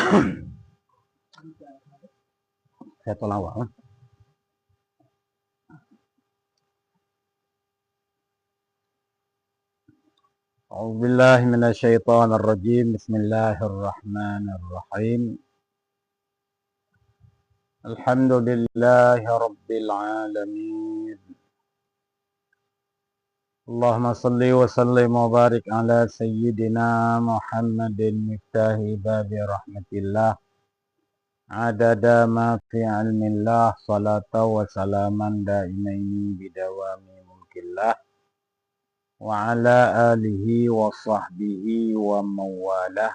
Saya tolak awal. أعوذ بالله من الشيطان الرجيم. بسم الله الرحمن الرحيم. الحمد لله رب العالمين. اللهم صل وسلم وبارك على سيدنا محمد مفتاح باب رحمة الله عدد ما في علم الله صلاة وسلاما دائمين بدوام ملك الله وعلى آله وصحبه ومواله.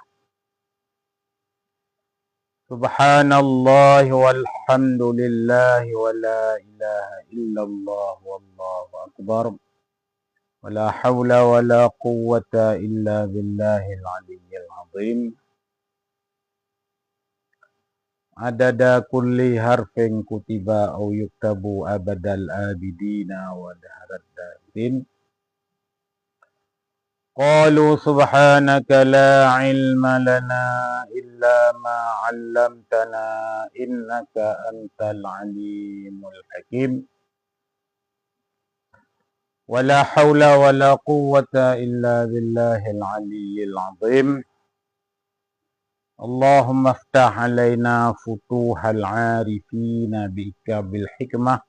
سبحان الله والحمد لله ولا إله إلا الله والله أكبر ولا حول ولا قوة إلا بالله العلي العظيم. عدد كل حرف كتب أو يكتب أبد الآبدين ودهر الدارين. قالوا سبحانك لا علم لنا إلا ما علمتنا إنك أنت العليم الحكيم. ولا حول ولا قوة إلا بالله العلي العظيم. اللهم افتح علينا فتوح العارفين بك بالحكمة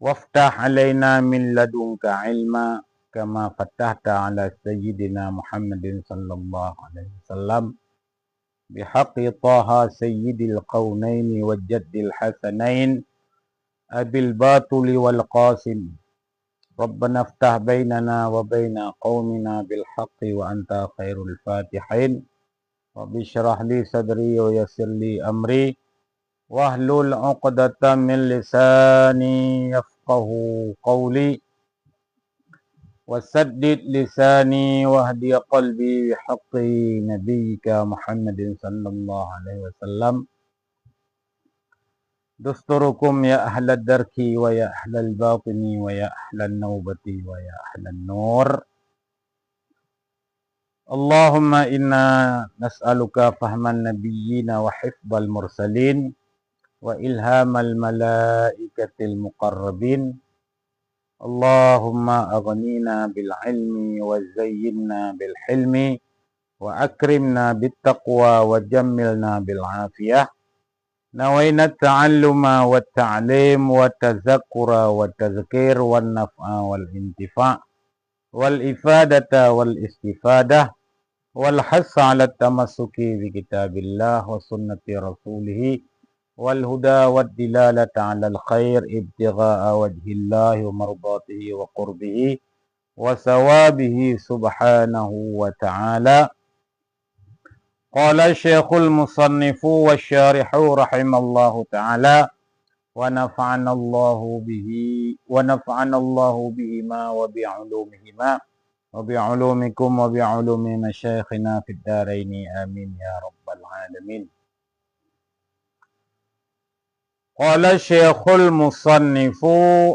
وافتح علينا من لدنك علما كما فتحت على سيدنا محمد صلى الله عليه وسلم بحق طه سيد القونين والجد الحسنين أبي الباطل والقاسم. ربنا افتح بيننا وبين قومنا بالحق وأنت خير الفاتحين. رب اشرح لي صدري ويسر لي أمري واحلل عقدة من لساني يفقه قولي وسدد لساني واهدي قلبي بحق نبيك محمد صلى الله عليه وسلم. دستوركم يا أهل الدرك ويا أهل الباطن ويا أهل النوبة ويا أهل النور. اللهم إنا نسألك فهم النبيين وحفظ المرسلين وإلهام الملائكة المقربين. اللهم أغنينا بالعلم وزينا بالحلم وأكرمنا بالتقوى وجملنا بالعافية. نوينا التعلم والتعليم والتذكر والتذكير والنفع والانتفاع والإفادة والاستفادة والحث على التمسك بكتاب الله وسنة رسوله والهدى والدلالة على الخير ابتغاء وجه الله ومرضاته وقربه وثوابه سبحانه وتعالى. قال الشيخ المصنف والشارح رحمه الله تعالى ونفعنا الله بهما وبعلومهما وبعلومكم وبعلوم مشايخنا في الدارين آمين يا رب العالمين. قال الشيخ المصنف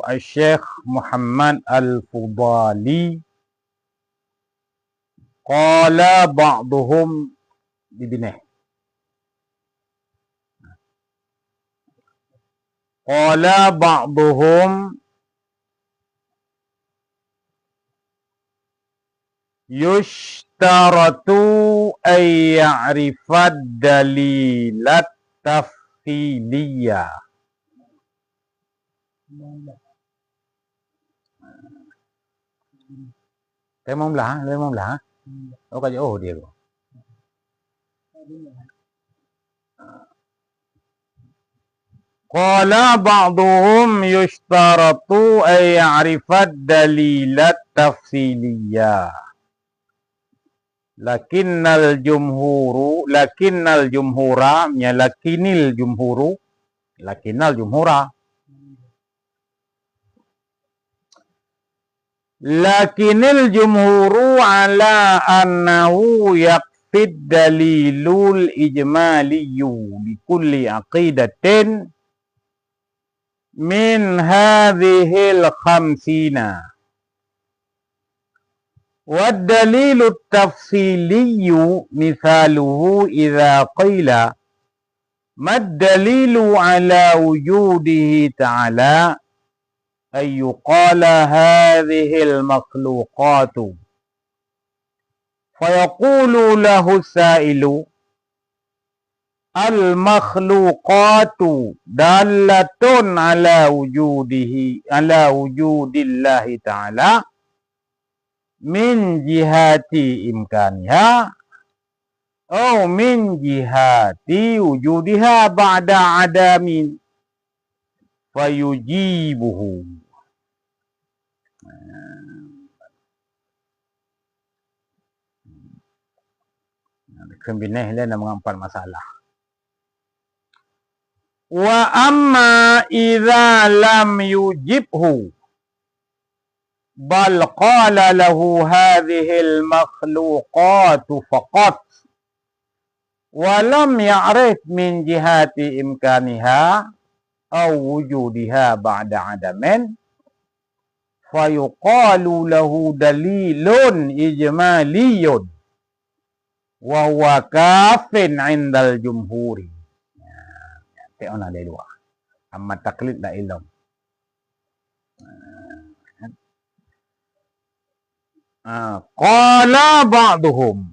الشيخ محمد الفضالي قال بعضهم ببنه قال بعضهم يشترط أن يعرف الدليل التفصيلية. Lấy mông lá. Nó có chỗ điều. قال بعضهم يشترط أن يعرف الدليل التفصيلية لكن الجمهور على أنه يكفي الدليل الإجمالي لكل عقيدة من هذه الخمسين. والدليل التفصيلي مثاله إذا قيل ما الدليل على وجوده تعالى أن يقال هذه المخلوقات فيقول له السائل المخلوقات دالة على وجود الله تعالى من جهة إمكانها أو من جهة وجودها بعد عدم فيجيبه. Kombinasi lain mengampan masalah. Wa amma idza lam yujibhu bal qala lahu hadhihi al-makhluqat faqat wa lam ya'rif min jihati imkaniha aw wujudiha ba'da adamin fayuqalu lahu dalilun ijmaliyun wa huwa kafin 'indal jumhuri. Tengok nak dari luar. Amma taklid la ilm. Qala ba'duhum.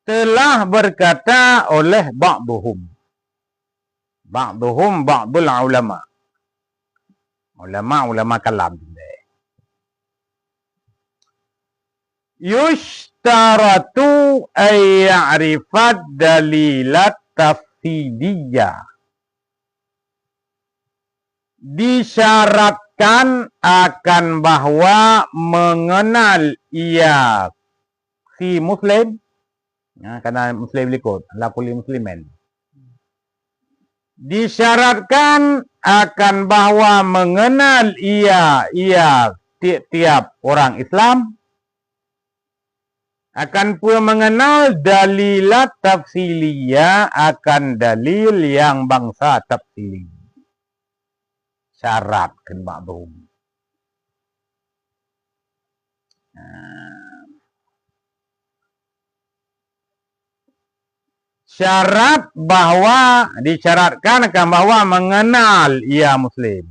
Telah berkata oleh ba'duhum. Ba'duhum ba'dul ulama. Ulama kalam. Yushtaratu ay ya'rifad dalilat tafsidiyah. Disyaratkan akan bahwa mengenal ia si muslim, ya, karena muslim likut ala kulli muslimin. Disyaratkan akan bahwa mengenal ia tiap orang Islam akan pula mengenal dalilat tafsiliyah, akan dalil yang bangsa tafsili. Syarat kan ba'dhum. Syarat bahwa disyaratkan akan bahwa mengenal ia muslim.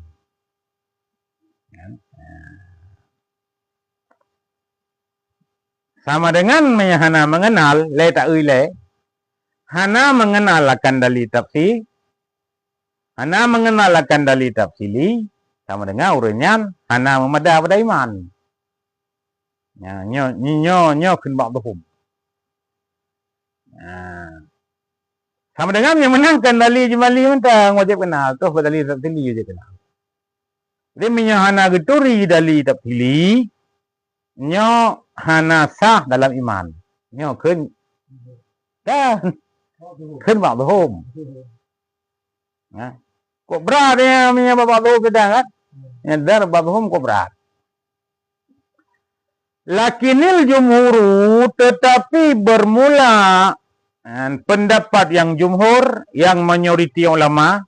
Sama dengan hana mengenal, le tak le. Hana mengenal akan dalil tafsir. Hana mengenal akan dalil tafsili. Sama dengan urunyan, hana memada pada iman. Ya, nyo kun ba'dhum. Sama dengan yang menangkan dalil jemali mentang wajib kenal. Tuh dalil tafsili je kenal. Jadi hana geturi dalil tafsili. Nyo hana sah dalam iman. Nyo kun kan kun ba'dhum. Kok berat ya punya ba'dhum kita kan? Ya dar ba'dhum kok berat. Lakinil jumhuru, tetapi bermula pendapat yang jumhur, yang mayoriti ulama,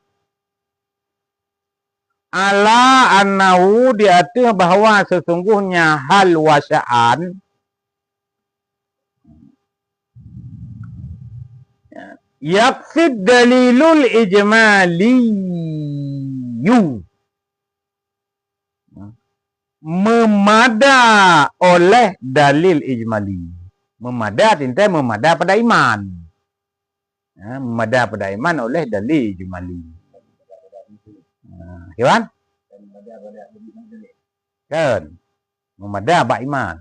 ala annahu di atas bahwa sesungguhnya hal wasya'an yaqsid dalilul ijmaliyu, memada oleh dalil ijmali. Memada tinta memada pada iman. Memada pada iman oleh dalil ijmali. Kan? Kan? Memada bak iman.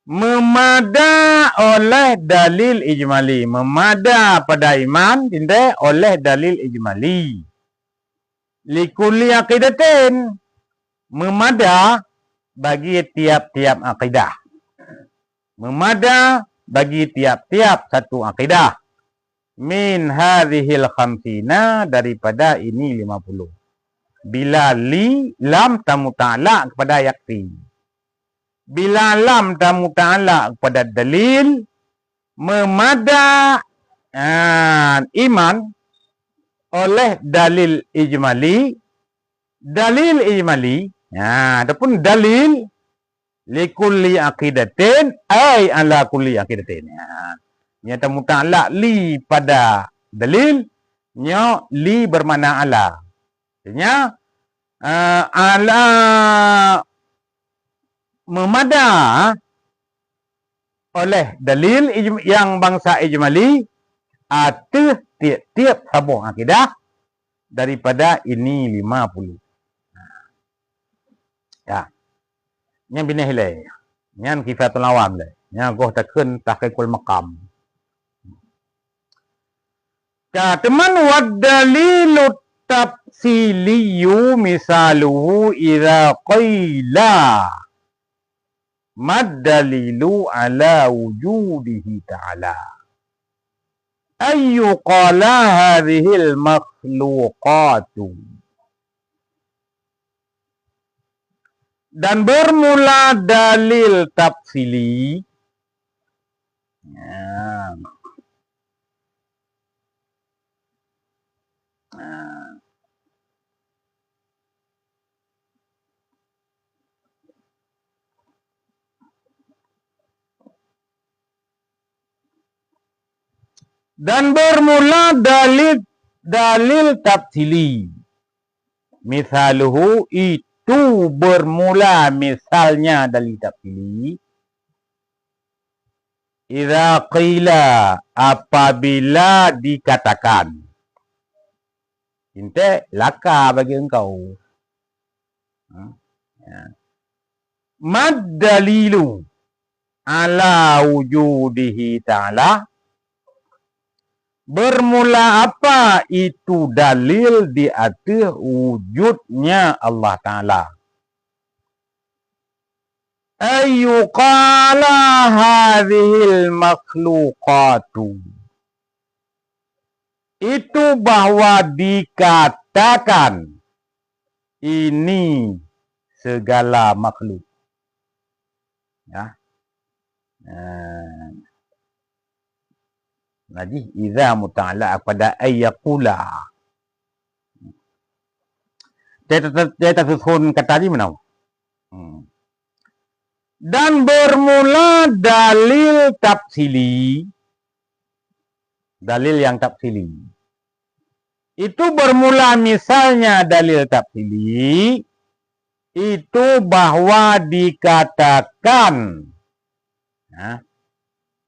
Memada oleh dalil ijmali. Memada pada iman tinta oleh dalil ijmali. Likulli aqidatin. Memada bagi tiap-tiap aqidah. Memada bagi tiap-tiap satu akidah. Min hadhil khamsina, daripada ini 50. Bila li lam tamu ta'ala kepada yakti. Bila lam tamu ta'ala kepada dalil, memada iman oleh dalil ijmali. Dalil ijmali, adapun dalil likulli aqidatin ay ala kulli aqidatin. Nyata muta'alaq li pada dalil, nya li bermakna ala. Artinya ala memada oleh dalil yang bangsa ijmali atas tiap-tiap sabuh akidah daripada ini 50. Ya. Yang bina hilai. Yang kifatul awam le. Yang goh takun tahqiqul maqam. Ya, teman wad dalilut tafsiliyu misaluhu idza qila mad dalilu ala wujudihi ta'ala. Ayyu qala hadhil makhluqatu. Dan bermula dalil tafsili. Dan bermula dalil tafsili. Misaluhu itu bermula misalnya dalil tafsili. Idza qila apabila dikatakan. Inte laka bagi engkau. Mad dalilu ala wujudihi ta'ala. Bermula apa itu dalil di atas wujudnya Allah Ta'ala. Ayyu qala hadhil makhluqatu. Itu bahwa dikatakan ini segala makhluk. Ya. Jadi idza muta'allaq pada ayyaqula. Dia tersusun kata tadi mana? Dan bermula dalil tafsili. Dalil yang tafsili. Itu bermula misalnya dalil tafsili. Itu bahwa dikatakan.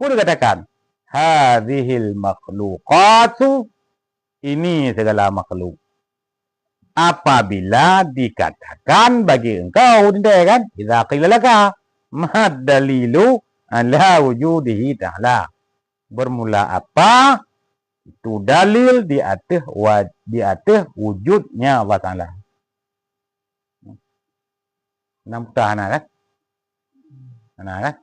Dikatakan. Hadhil makhluqatu. Ini segala makhluk. Apabila dikatakan bagi engkau. Kan? Idza qila laka. Mad dalilu ala wujudihi ta'ala. Bermula apa? Itu dalil di atas wujudnya Allah Ta'ala. Nampak anak kan? Anak kan?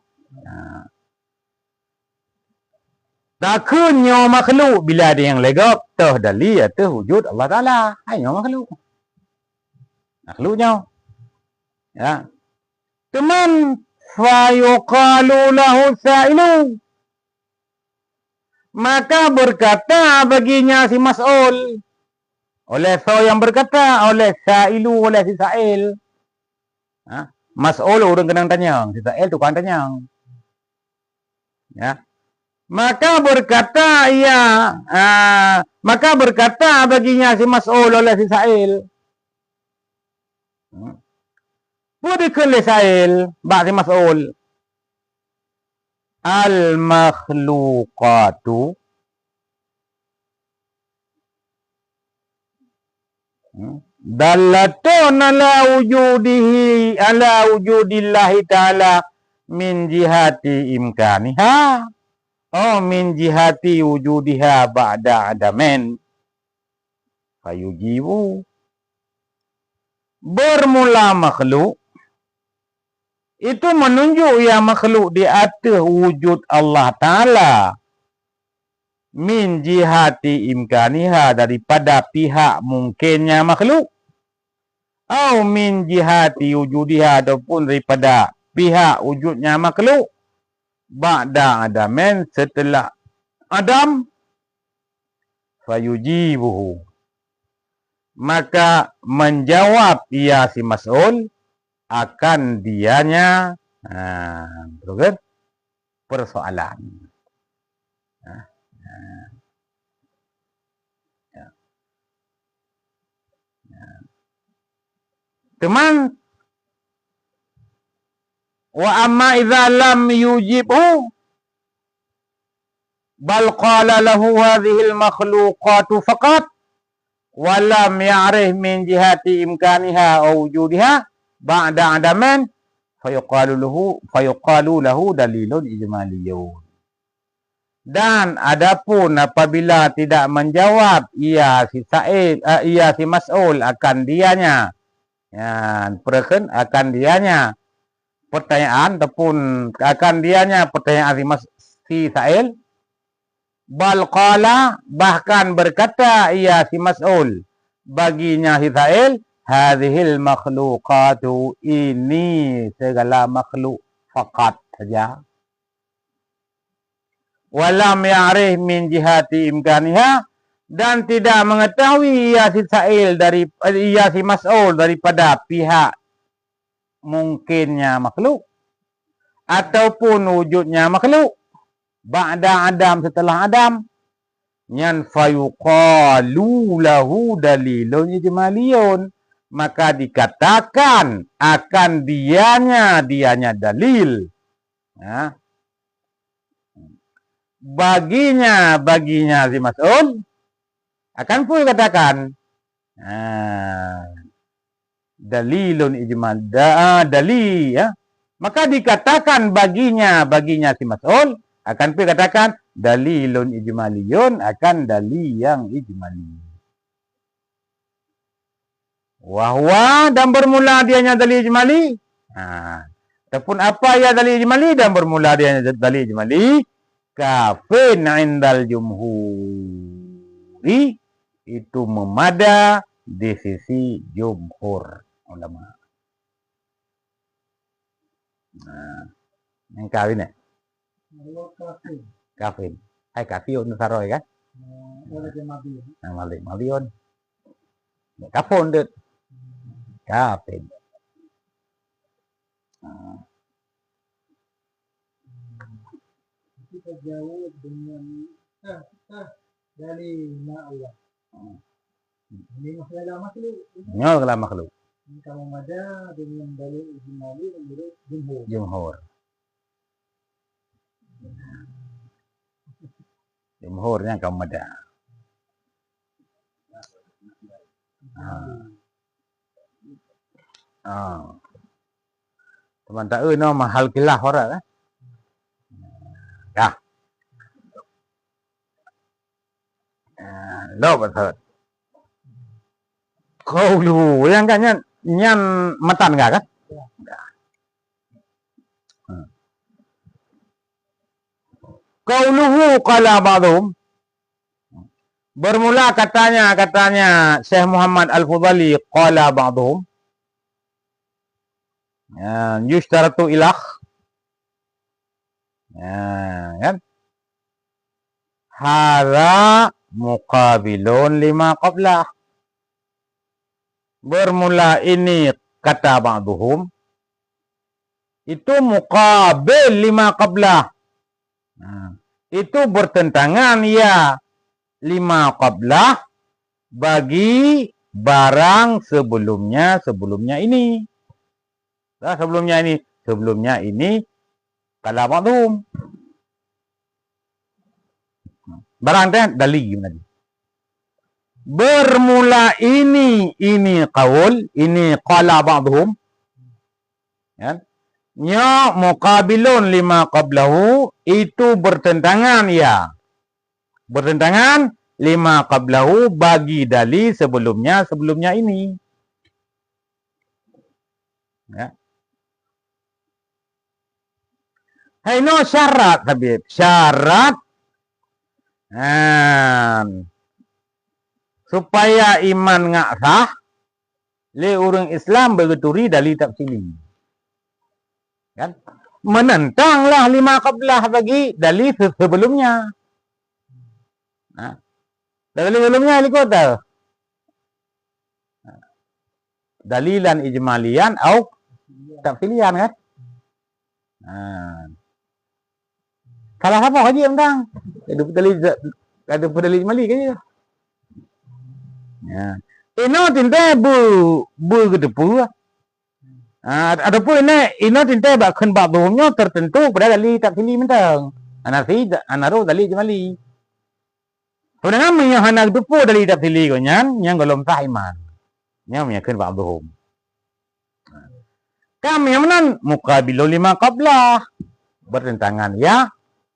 Takutnya makhluk bila ada yang legap tah dalil atas wujud Allah Ta'ala. Hanya makhluk. Makhluknya. Ya. Teman fayuqalu lahu sa'ilu. Maka berkata baginya si mas'ul. Oleh so yang berkata, oleh sa'ilu, oleh si sa'il. Mas'ul orang kena tanya, si sa'il tukang tanya. Ya. Maka berkata maka berkata baginya si mas'ul oleh si sa'il. Budikun li sa'il, bak si mas'ul. Al-makhluqatu. Dallatun ala wujudillahi ta'ala min jihati imkaniha. Min jihati wujudiha ba'da adamen. Fayujibu. Bermula makhluk. Itu menunjuk yang makhluk di atas wujud Allah Ta'ala. Min jihati imkaniha. Daripada pihak mungkinnya makhluk. Atau min jihati wujudiha. Ataupun daripada pihak wujudnya makhluk. Ba'da adamen setelah Adam fayujibuhu, maka menjawab ia si mas'ul akan dianya persoalan. Teman, wa amma idza lam yujibhu bal qala lahu hadhihi al-makhluqatu faqat wa lam ya'rif min jihati imkaniha aw wujudiha ba'da adaman fayuqalu lahu dalilun ijmaliyun. Dan adapun apabila tidak menjawab ia si mas'ul akan dianya, akan dianya pertanyaan ataupun akan dianya pertanyaan si sa'il, bal qala, bahkan berkata ia si mas'ul baginya si sa'il, hadhil makhluqatu, ini segala makhluk faqat saja, walam ya'rif min jihati imkaniha, dan tidak mengetahui ia si sa'il ia si mas'ul daripada pihak mungkinnya makhluk ataupun wujudnya makhluk ba'da adam, setelah adam, yan fayuqalu lahu dalilun ijmaliyun, maka dikatakan akan dianya dalil, baginya si mas'ul, akan pun katakan dalilun ijmal, dalil, maka dikatakan baginya si mas'ul, akan pun katakan dalilun ijmaliyun, akan dalil yang ijmali. Wahwa, dan bermula dianya dalil ijmali. Ataupun apa ya dalil ijmali, dan bermula dianya dalil ijmali, kafin indal jumhuri, itu memada di sisi jumhur ulama. Yang kawin ya? Kafin. Hai kafiun saroy kan? Malion. Kafon deh. Kafin. Kita jauh dengan dari Allah. Ini masalah makhluk. Masalah makhluk. Kalau ada dengan dalil ijmali menurut jumhur. Jumhurnya kaum ada. Teman tak no mahal kilah orang kan? Lo betul. Kau lu yang kan nyan matan enggak kan? Qauluhu qala ba'dhum, bermula katanya Syekh Muhammad Al-Fudhali, qala ba'dhum, yushtaratu ilah, kan? Hadza muqabilun lima qablah. Bermula ini kata ba'dhum, itu muqabil lima qablah. Itu bertentangan ya lima qablah bagi barang sebelumnya ini. Sebelumnya ini kala ba'dhum. Barang dalil tadi. Bermula ini qaul, ini qala ba'dhum. Ya. Nya muqabilun lima qablahu, itu bertentangan ya. Bertentangan lima qablahu bagi dalil sebelumnya ini. Ya. Hai no syarat tabib, syarat supaya iman ngak sah le orang Islam bergeturi dalil tafsili. Kan? Menentanglah lima qablah bagi dalil sebelumnya. Dalil sebelumnya ikut tahu. Dalilan ijmalian atau tafsilian kan? Salah apa kaji tentang? Ada dalil ijmali kan ya? Ino tinte bu kedepu. Adapun ino tinte bahkan babumnya tertentu pada dalil tafsili mentang. Anaru dalil ijmali. Sebenarnya menyahana kedepu dalil tafsili konyan yang golong sah iman. Yang menyakun babum. Kami yang menan muqabilu lima qablah. Bertentangan ya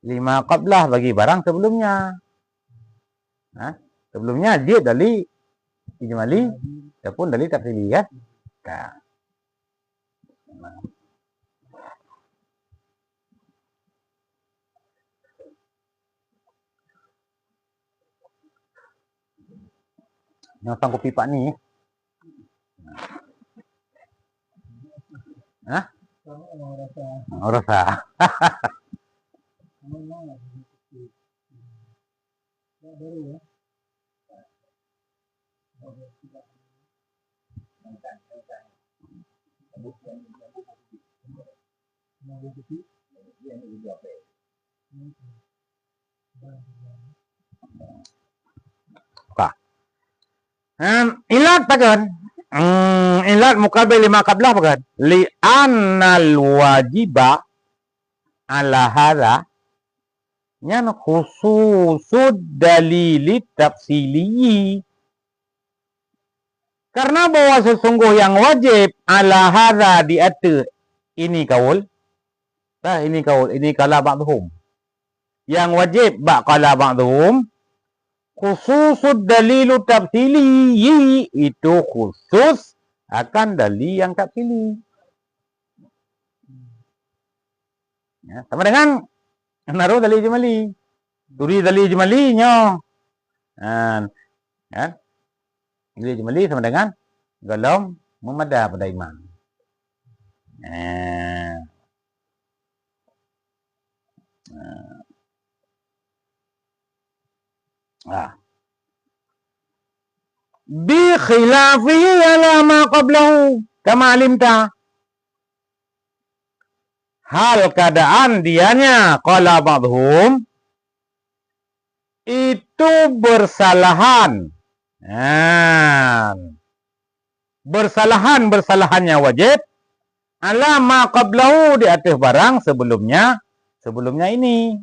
lima qablah bagi barang sebelumnya. Sebelumnya dia dalil ijmali ataupun dalil tafsili kan? Nyotong kopi Pak ni. Rasa. Ilat pakan. Ilat muqabil lima qablah pakan. Li annal wajiba ala hadha nyan khususud dalil tafsili. Karena bahwa sesungguh yang wajib ala hadha di atas ini kaul. Ini kaul, ini kala ba'dhum. Yang wajib kala ba'dhum khususud dalilu tafsili, itu khusus akan dalil yang tafsili. Ya, sama dengan naruh dalil ijmali. Turi dalil ijmali nyo. Kan? Dalil ijmali sama dengan golong memada pada iman. Bi khilafihi ala ma qablahu kama alimta. Hal keadaan dianya qala ba'dhum itu bersalahan. Bersalahannya wajib ala ma qablahu di atas barang sebelumnya ini.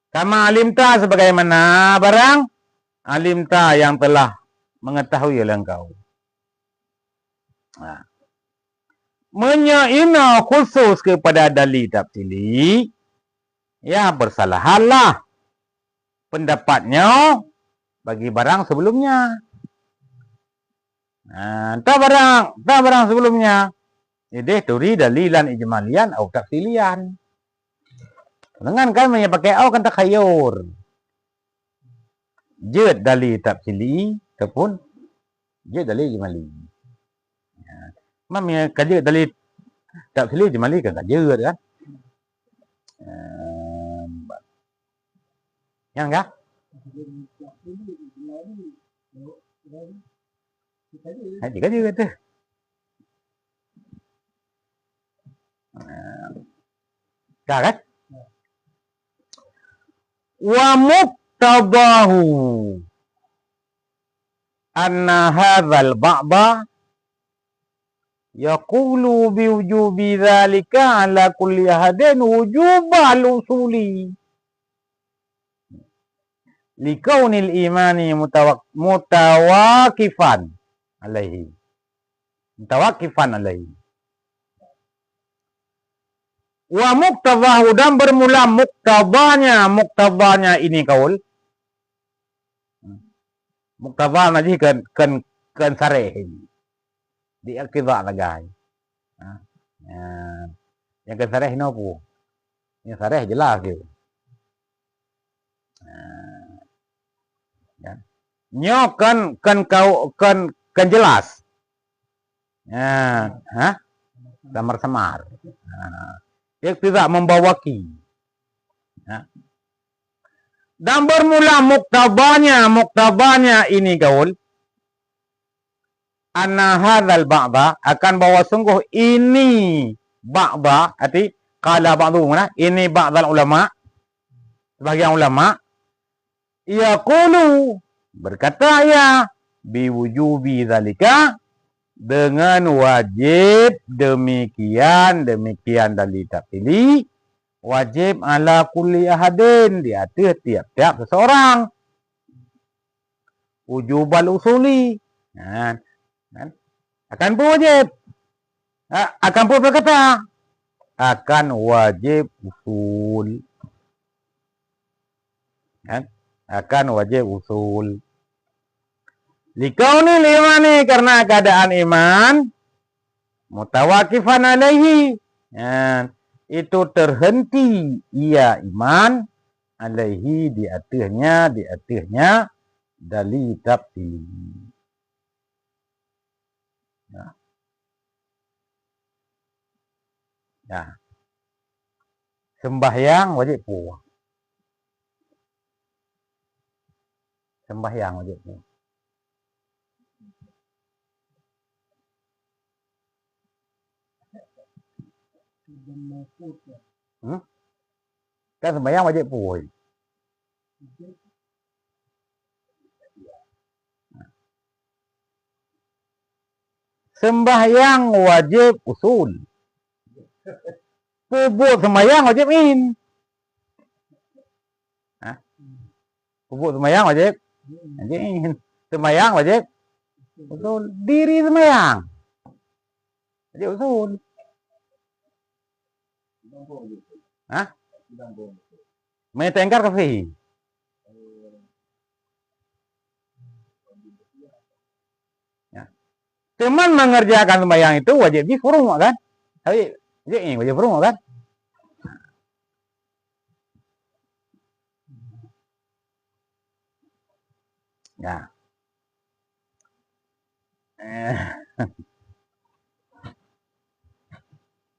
Kama alimta sebagaimana barang alimta yang telah mengetahui oleh engkau. Menyaina khusus kepada dalil tafsili, ya bersalahanlah pendapatnya bagi barang sebelumnya. Tak barang sebelumnya. Jadi turi dalilan ijmalian atau tafsilian. Dengan kan pakai au kan takhayur. Jad dalil tafsili ataupun jad dalil ijmali. Mamnya kaji dalil tafsili ijmali kan kaji kan. Yang enggak? Kaji juga tu. Kan? Wa muqtadahu anna hadzal ba'da yaqulu bi wujubi dzalika ala kulli ahadin wujubal usuli li kaunil imani mutawakifan alaihi. Wa muqtadahu dan bermula muqtadanya ini kaul. Muqtada naji kan sareh di akidah lagay. Yang kan sareh no po. Yang sareh jelas gitu. Nyo kan jelas. Samar-samar. Yang tidak membawaki. Dan bermula muktabanya ini gaul. Anna hadzal ba'da akan bahwa sungguh ini ba'da arti qala ba'dhum ini ba'dal ulama sebagian ulama yaqulu berkata ya biwujubi zalika dengan wajib demikian dalil tafsili wajib ala kulli ahadin di atas tiap-tiap seseorang wujubal usuli akan wajib akan pun berkata akan wajib usul akan wajib usul likauni limani karena keadaan iman mutawakifan alaihi itu terhenti ia iman alaihi di atasnya dalil tafsili. Nah, sembahyang wajib puasa. Sembahyang wajib puasa. Kan sembahyang wajib puasa. Sembahyang wajib usul. Pupuk sembahyang wajib in. Pupuk sembahyang wajib in. Sembahyang wajib usul. Diri sembahyang wajib usul. Metengkar kafe. Cuman mengerjakan sembahyang itu wajib difurung kan? Wajib furung kan? Ya.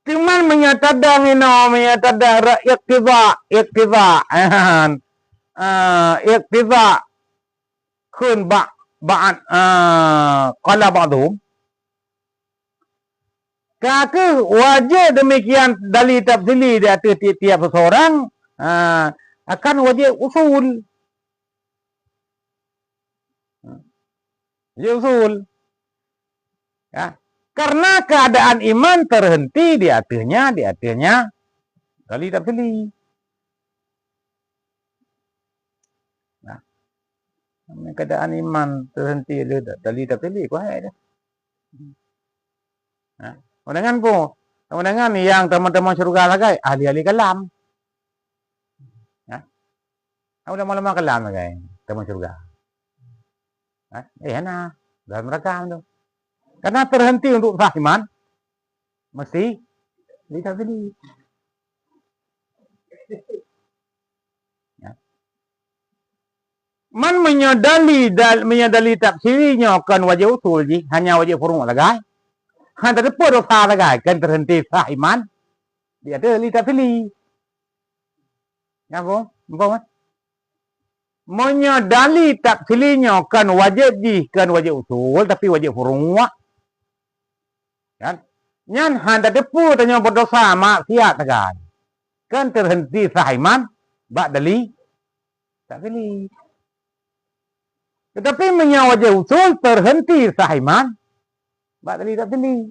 Cuman menyatakan iktiba kun ba'an qala ba'dhum kaki wajib demikian dalil tafsili di atas tiap seseorang akan wajib usul. Wajib usul. Ya. Karena keadaan iman terhenti di atasnya dalil tafsili. Nah, keadaan iman terhenti dalil tafsili kok ada. Nah, kemudian yang teman-teman surga lagi ahli-ahli kalam. Ya. Udah malam kalam lagi teman surga. Nah, dalam rekam tu. Karena terhenti untuk sah iman mesti ditafsiri. Ya. Man menyadali tafsirinya kan wajib usul ji, hanya wajib furung lagi. Hanya terpur dosa lagi kan terhenti sah iman. Dia ada li tafsili. Ya bu, menyadali tafsilinya kan wajib ji, kan wajib usul tapi wajib furung. Kan? Nyan hanya terpur tanya berdosa maksiat lagi. Kan terhenti sah iman, bak dali tafsili. Tetapi wajib usul terhenti sah iman. Bak dalil tafsili.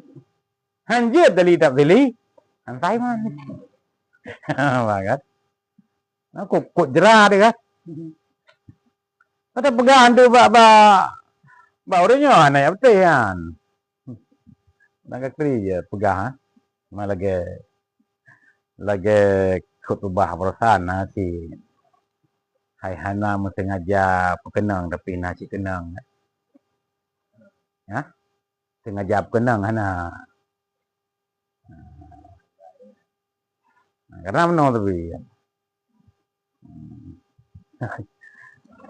Hanjir dalil tafsili. Sah iman. Bagat. Kok jerah dia kan. Kata pegang tu bak orangnya anak betul kan. Nak kerja pegang. Lagi khutbah bersana si hai hana sengaja pekenang tapi nasi kenang. Ya? Sengaja pekenang hana. Karena menang tapi.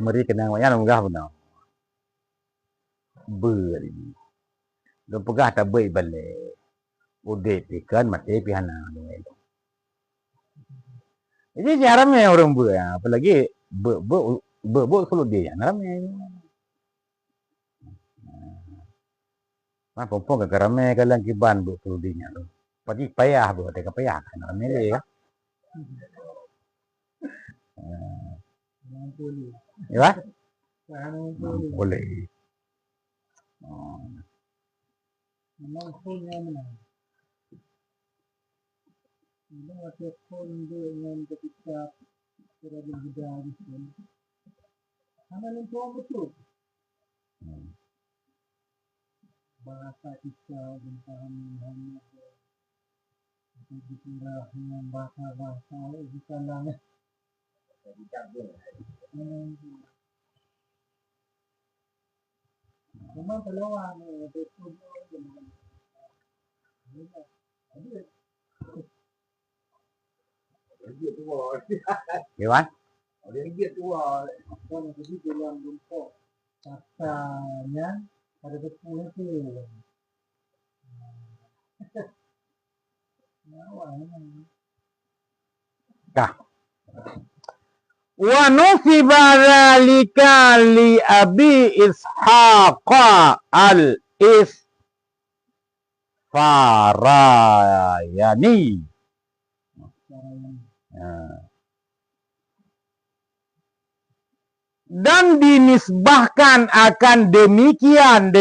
Mari kenang banyak enggak menang. Ber. Lo pegah tak baik balik. Udah pikan mati pihana. Jadi jarangnya orang ber, apalagi selalu dia yang ramai. Nah, pompong ke ramai kalian kiban selalu dia tu. Pagi payah ada payah kan ramai dia ya. Boleh. Ya? Boleh. Boleh. Memang punya mana? Memang ada pun dengan ketika berada di dalam pun. Karena lingkungan betul. Bahasa kita dan paham dikira dengan bahasa itu kalangnya. Memang peluang betul. Gimana? Dia dia tua. Kalau jadi dalam bentuk katanya ada betul itu. Kah. Wa nusiba dzalika li Abi Ishaq al-Isfarayani. Dan dinisbahkan akan demikian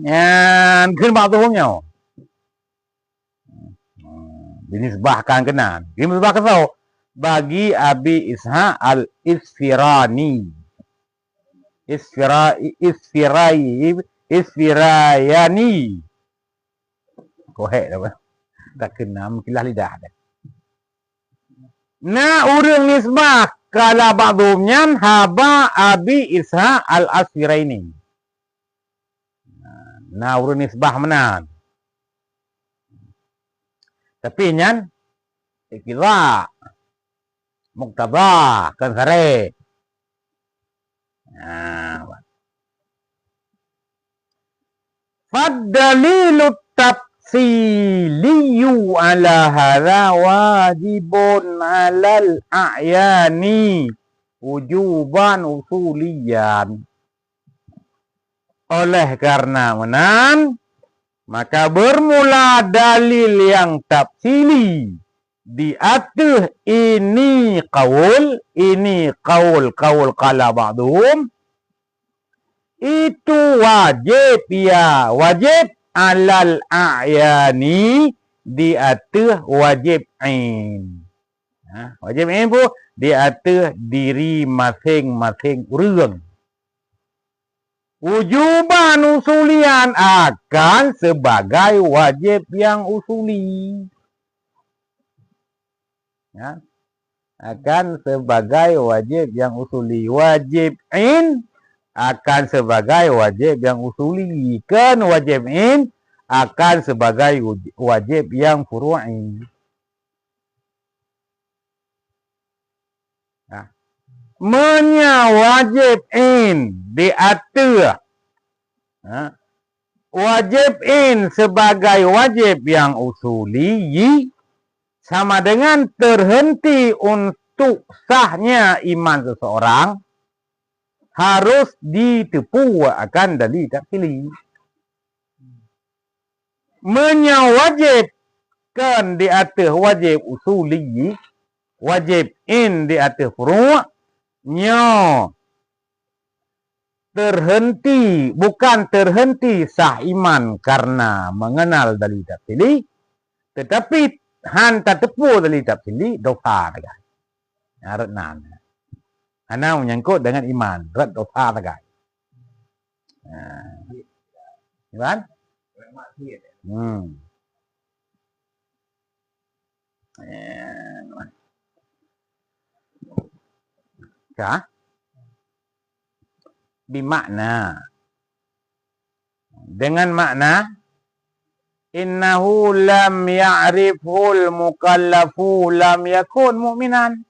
yang kenapa tuhumnya? Dinisbahkan kenan. Dinisbahkan tahu bagi Abi Ishaq al-Isfirani. Isfirayani. Kohek dah. Tak kena mungkinlah lidah dah. Nah, urang nisbah kala ba'dhumnya haba Abi Ishaq al-Asfiraini. Nah, urang nisbah menan. Tapi nyan ikira muqtada kan sare. Fad-dalilu tafsiliyu ala hadha wajibun alal a'yani wujuban usuliyan. Oleh karena menan maka bermula dalil yang tafsili di atas ini qaul qala ba'dhum itu wajib alal a'yani di atas wajib ain. Wajib ain pun di atas diri masing-masing urang. Wujuban usulian akan sebagai wajib yang usuli. Ya. Akan sebagai wajib yang usuli. Wajib in akan sebagai wajib yang usuli. Kan wajib in akan sebagai wajib yang furu'i. Ya. Wajib in diatur wajib in sebagai wajib yang usuli sama dengan terhenti untuk sahnya iman seseorang harus ditepu akan dalil tafsili. Menyawajibkan di atas wajib usuli, wajib in di atas furu' bukan terhenti sah iman karena mengenal dalil tafsili, tetapi hantar tepu dalil tafsili dosa tagay. Retnan. Ana menyangkut dengan iman, ret dosa tagay. Iman? Kah? Bimakna. Dengan makna innahu lam ya'riful mukallafu lam yakun mu'minan.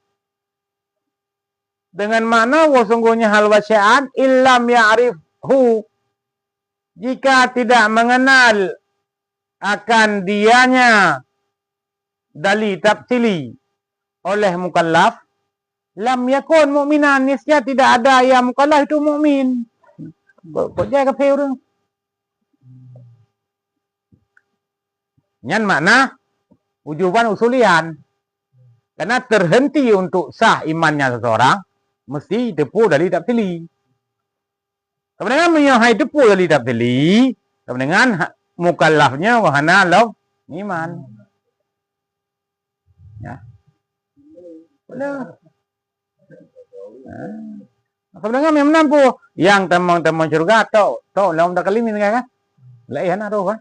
Dengan makna sesungguhnya hal wasya'an illam ya'rifhu, jika tidak mengenal akan dianya dalil tafsili oleh mukallaf, Lam yakun mu'minan, niscaya tidak ada yang mukallaf itu mukmin. Kok dia kafir orang? Nyan makna wujuban usulian. Karena terhenti untuk sah imannya seseorang, mesti depu dari tafsili. Kemudian menyahai depu dari tafsili, kemudian mukallafnya wahana law iman. Ya. Boleh. Kemudian yang menampu yang temang-temang surga tau laum tak kalimin kan? Laihan ada kan?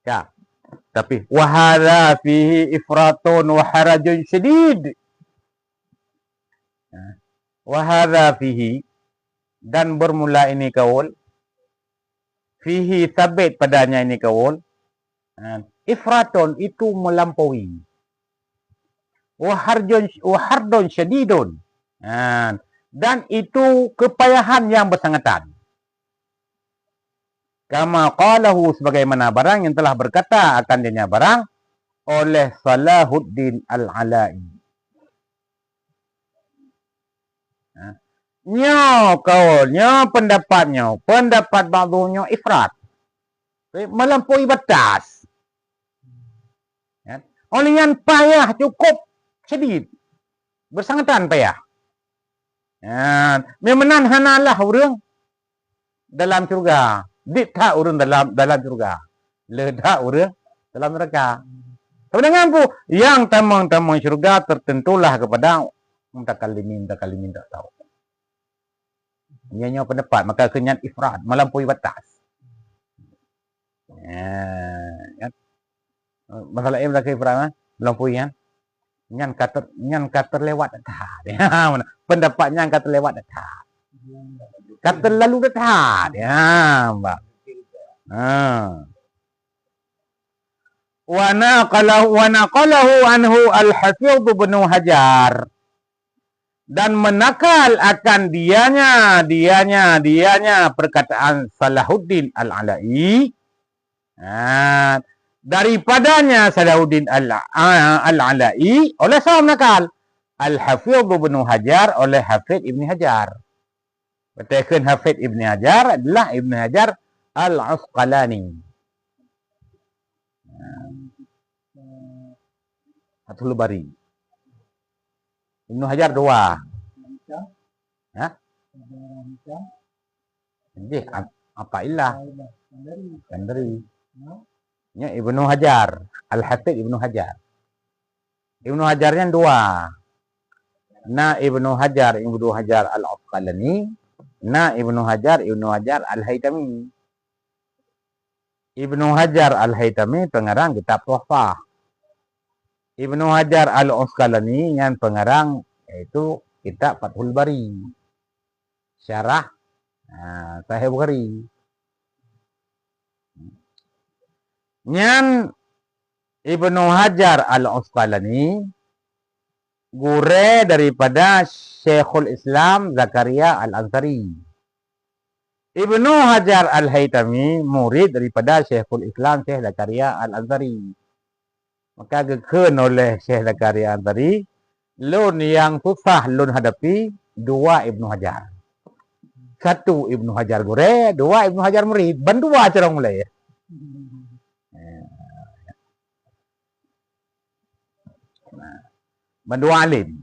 Ya. Tapi wahada fihi ifratun wa harajun syadid. Wahada fihi, dan bermula ini kaul, fihi sabit padanya ini kaul, ifratun itu melampaui, wahardun syadidun, dan itu kepayahan yang bersangatan. Kama qalahu, sebagaimana barang yang telah berkata akan dirinya barang oleh Salahuddin Al-Ala'i. Nyo kaulnya, pendapatnya, pendapat ba'dunya ifrat, melampaui batas. Oleh yang payah cukup sedikit, bersangatan payah. Memenan hanalah urang dalam surga, ditha urang dalam surga, ledah urang dalam neraka. Kemudian pun yang tamang-tamang surga tertentulah kepada mutakallimin tak tahu. Ianya pendapat, maka kenyan ifrat, melampaui batas. Masalah ini lagi ifrat, melampaui kan? Nyan kata lewat dah. Pendapatnya kata lewat dah. Kata lalu dah. Ya, Mbak. Wa naqalahu anhu al-Hafidh bin Hajar. Dan menakal akan dianya perkataan Salahuddin Al-Ala'i, daripadanya Salahuddin Al-Ala'i oleh siapa menakal? Al-Hafidh bin Hajar, oleh Hafidh Ibn Hajar. Katakan Hafidh Ibn Hajar adalah Ibn Hajar Al-Asqalani. Fathul Bari. Ibn Hajar dua. Jadi apa ilah? Kandari. Ya, Ibnu Hajar, Al-Hafidh Ibnu Hajar. Ibnu Hajarnya dua. Ibnu Hajar Al-Asqalani, Ibnu Hajar Al-Haytami. Ibnu Hajar Al-Haytami pengarang kitab Tuhfah. Ibnu Hajar Al-Asqalani yang pengarang yaitu kitab Fathul Bari, syarah Sahih Bukhari. Nyan Ibnu Hajar Al-Asqalani gure daripada Syekhul Islam Zakaria Al-Ansari. Ibnu Hajar Al-Haytami murid daripada Syekhul Islam Syekh Zakaria Al-Ansari. Maka gekun oleh Syekh Zakaria Al-Ansari, lun yang susah lun hadapi dua Ibnu Hajar. Satu Ibnu Hajar gure, dua Ibnu Hajar murid. Bandua cara mulai. Bandua alim.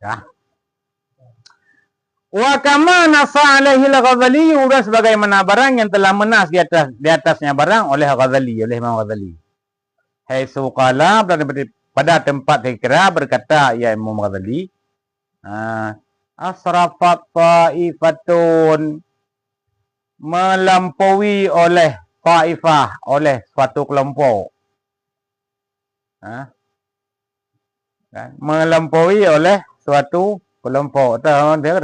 Ya. Wa kama nasa alaihi al-Ghazali, udah sebagaimana barang yang telah menas di atasnya barang oleh Ghazali, oleh Imam Ghazali. Haitsu qala, pada tempat dikira berkata ya Imam Ghazali, asrafat ta'ifatun, melampaui oleh ta'ifah, oleh suatu kelompok. Melampaui oleh suatu kelompok. Dia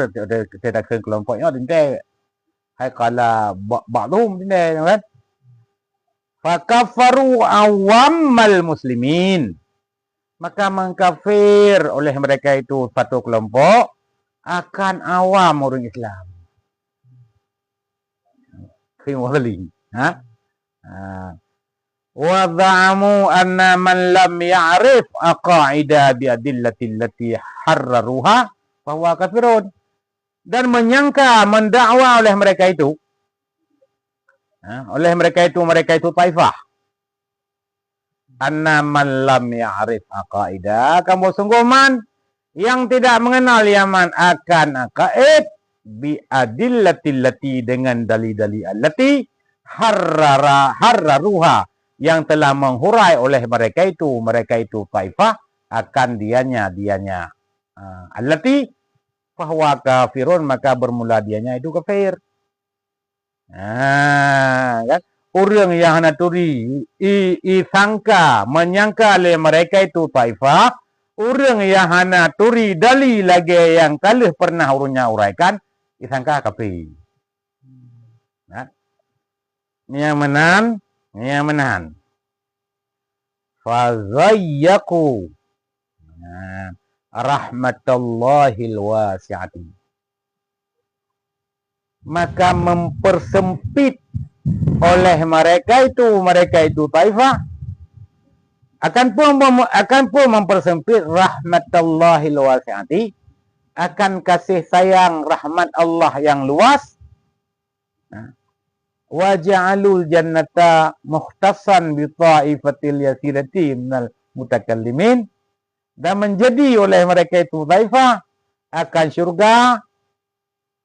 dah ke kelompoknya dintai. Hai kala ba'dhum dintai kan. Fakaffaru awammal muslimin. Maka mengkafir oleh mereka itu satu kelompok akan awam orang Islam. Fi wadali. Ha? Wa za'amu anna man lam ya'rif aqaida bi adillati allati harraruha fahuwa kafirun. Dan menyangka, mendakwa oleh mereka itu, mereka itu taifah. Anna man lam ya'rif aqaida, kamu sungguh man yang tidak mengenal yaman akan aqaid bi adillati dengan dalil-dalil allati harraruha yang telah menghurai oleh mereka itu taifah akan dianya allati fahuwa kafirun, maka bermula dianya itu kafir. Kan? Orang yang naturi sangka menyangka oleh mereka itu taifah, orang yang naturi dalil lagi yang kalih pernah urunnya uraikan disangka kafir. Yang menahan. Fazayyaku rahmatallahil wasi'ati. Maka mempersempit oleh mereka itu taifah akan pun mempersempit rahmatallahil wasi'ati, akan kasih sayang rahmat Allah yang luas. Wa ja'alul jannata mukhtassan bi ta'ifatil yasirati minal mutakallimin, dan menjadi oleh mereka itu taifah akan syurga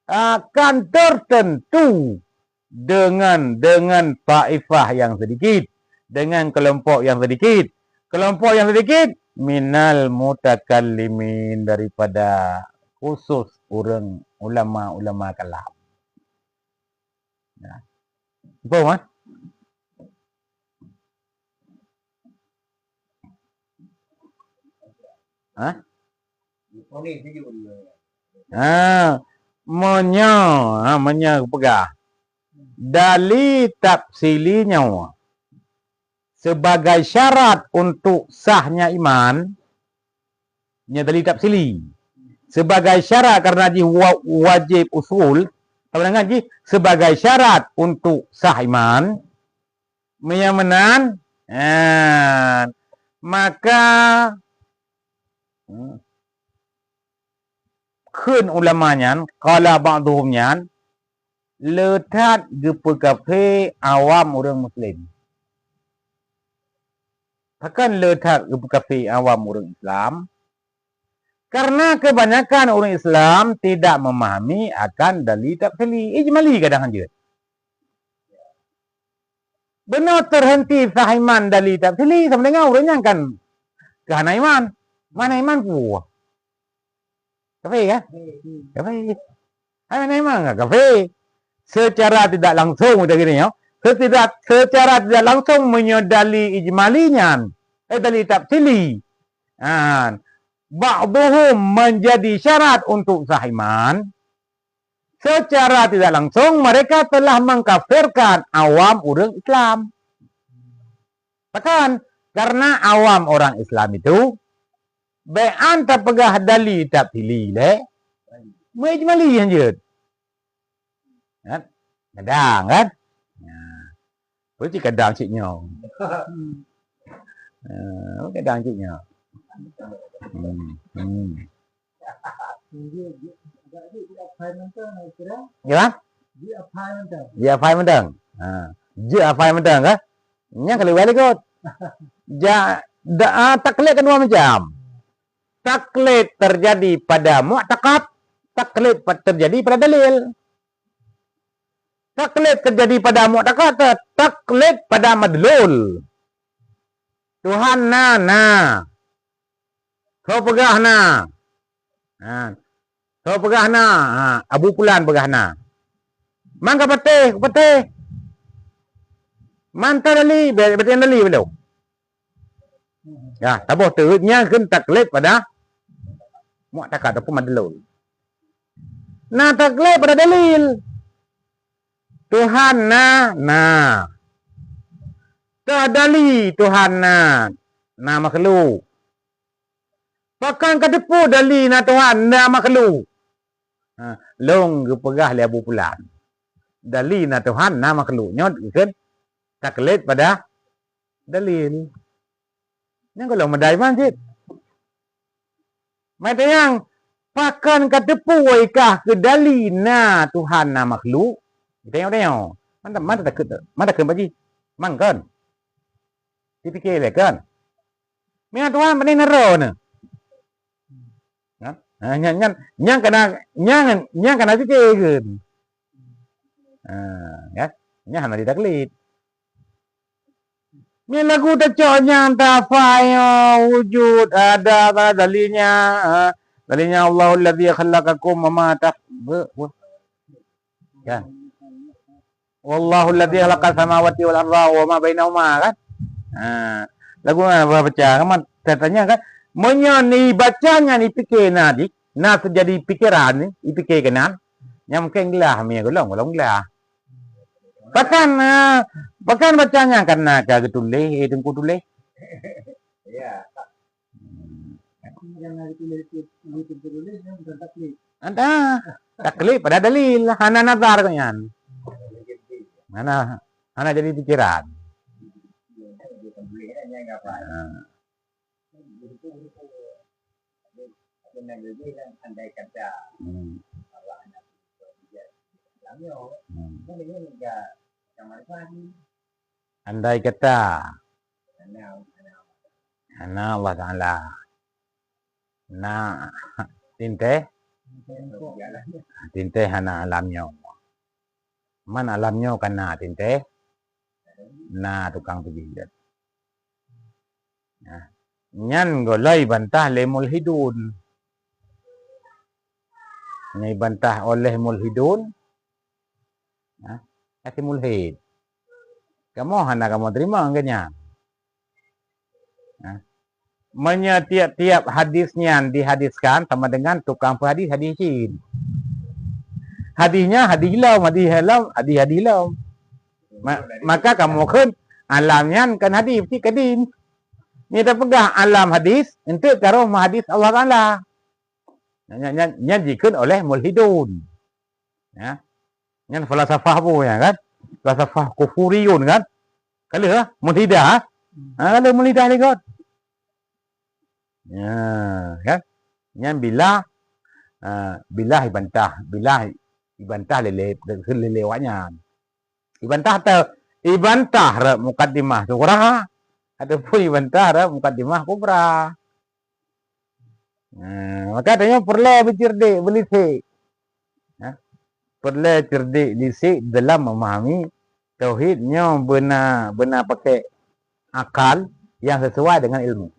akan tertentu dengan taifah yang sedikit, dengan kelompok yang sedikit. Kelompok yang sedikit minal mutakallimin, daripada khusus orang ulama kalam. Ya. Apa? Menya pegah. Dalil tafsilinya sebagai syarat untuk sahnya iman, dalil tafsili sebagai syarat karena wajib usul, sebagai syarat untuk sah iman, menyamanan, maka khun ulamanya qala ba'dhumnya letat gepekafe awam orang muslim. Akan letat gepekafe awam orang Islam, karena kebanyakan orang Islam tidak memahami akan dalil tafsili ijmali kadang je. Benar terhenti sah iman dalil tafsili sama dengan orangnya kan kerana iman. Mana iman ku? Kafe kan? Kafe. Mana iman enggak kafe? Secara tidak langsung kita gini ya. Secara tidak langsung menyodali ijmalinya. Dalil tafsili. Ba'duhum menjadi syarat untuk sah iman. Secara tidak langsung mereka telah mengkafirkan awam orang Islam. Bahkan karena awam orang Islam itu be'an terpegah dalil tafsili le ijmali je. Kadang kan? Berarti kadang ciknya. Kadang ciknya. Ya? Dia apa mentang? Dia apa mentang kan? Nya kalau balik kot. Taklid kan dua macam. Taklid terjadi pada mu'taqad, taklid terjadi pada dalil. Taklid terjadi pada mu'taqad, taklid pada madlul. Tuhan na. Kau pegah na. Kau pegah na. Abu Fulan pegah na. Mangka patih. Mantap dali, berarti dali belum. Ya, tabuh terusnya kan taklid pada mu'taqad ataupun madlul. Nah, taklid pada dalil. Tuhan na. Tadali Tuhan na makhluk. Bahkan kedepu dali na Tuhan na makhluk. Long pegah le Abu Fulan. dalilna Tuhan na makhluknya kan taklid pada dalil. Yang kalau medai manjit. Mata yang pakan kata puai kah ke dalilna Tuhan na makhluk. Tengok. Mana tak baji. Mang kan. Dipikir le kan. Memang Tuhan pandai nero ne. Nyang kena fikir kan. Ya. Nyang hana ditaklid. Ni lagu tak coknya tafayo wujud ada dalilnya dalilnya Allahul ladzi khalaqakum wa ma kan wallahu ladzi khalaqas samawati wal arda wa ma bainahuma kan lagu baca kan katanya kan menyani bacanya ni fikir nadi na terjadi pikiran ni fikir kenan yang mungkin gelah mi golong gelah Bahkan bacanya karena kagak tulis, tengku tulis. Ya. Yang hari tulis bukan taklid. Ada taklid pada dalil, hana nazar kan. Hana jadi pikiran. Andai kata andai kata ana Allah Ta'ala na tinte hana alamnya man alamnya kana tinte na tukang pijit nyan golai bantah le mulhidun ni bantah oleh mulhidun kasih mulhid. Kamu terima enggaknya? Tiap hadisnya dihadiskan sama dengan tukang hadis hadisin. Hadisnya hadilau. Maka kamu kan alamnya kan hadis si kadin. Ni tak pegah alam hadis untuk taruh hadis Allah Taala. Nyajikan oleh mulhidun. Ya. Yang falsafah apa ya kan? Falsafah kufuriyun kan? Kalau mulhidah, kalau mulhidah ni kan? Ya, kan? Yang bila ibantah lelewatnya. Ibantah mukaddimah sughra, ataupun ibantah mukaddimah kubra. Maka adanya perlu bercerdik, belisik. Perlu cerdik disik dalam memahami tauhidnya benar pakai akal yang sesuai dengan ilmu.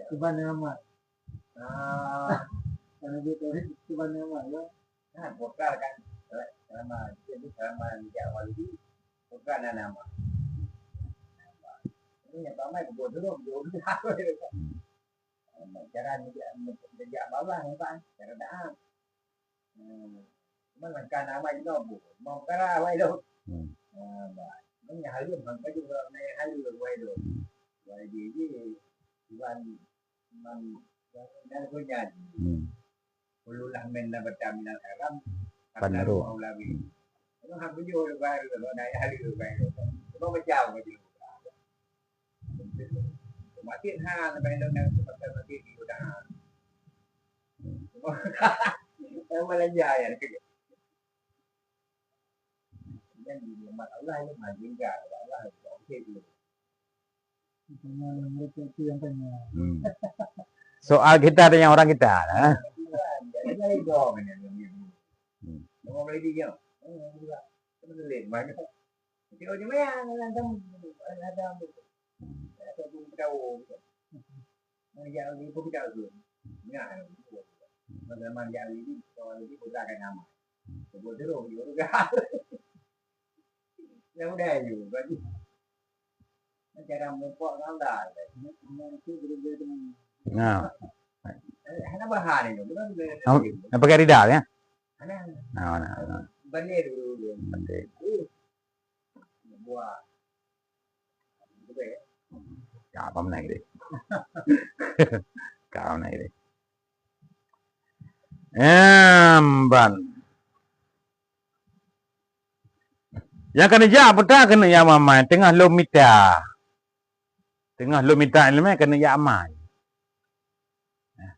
Tuhan yang amat. Karena dia tauhid Tuhan yang amat ya. Nah, bukan kan. Selama dia wali bukan nama. Ini apa buat dulu cara menjadi bawah ya Pak cara dah kan nama itu mau kara wai đâu mình nhà halu bằng cái juga này halu wai đâu wai gì Tuhan man dan punya perlu lah menda macam minal haram Benaru itu hampir juga wai đâu này halu wai đâu có chào mà mati ha na bayan ng pagka mati di udah wala jaya yan di mat Allah yung majingga Allah okay dulu yang tanya soal kita dengan orang kita jadi dong mau beli dia beli banyak kalau cuma yang ada tahu yang ini pun kita tahu nah bagaimana yang ini kalau ini sudah kan nama sebut dulu juga yang udah juga cara mempok nanda itu berbeda nah hanya bahan itu bukan apa kayak ridal ya nah bandel dulu buat apa menaik deh kau na ini. Ban. Yang kena ja peta kena ya mamai tengah lomita. Tengah lomita ilmu kena ya amai.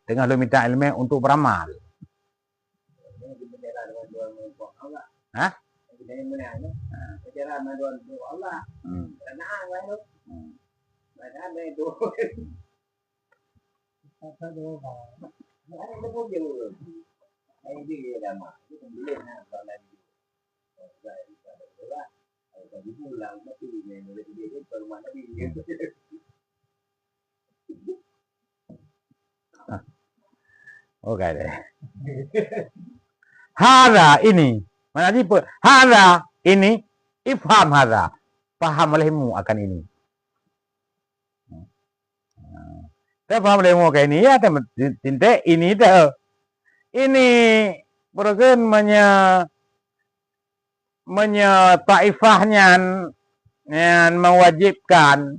Tengah lomita ilmu untuk beramal. Hah? Berjalan maduan untuk Allah. Tenang lah tu. Macam mana tu? Apa tu? Ada tu dia. Ini dia dah mah. Itu boleh nak kalau lagi. Kalau pulang mesti dia boleh dia ke rumah Nabi dia. Okey deh. Hara ini. Mana ni pun? Hara ini. Ifham hara. Faham olehmu akan ini. Kita faham olehmu akan ini. Ya, tinta ini dah. Ini bukan taifahnya yang mewajibkan.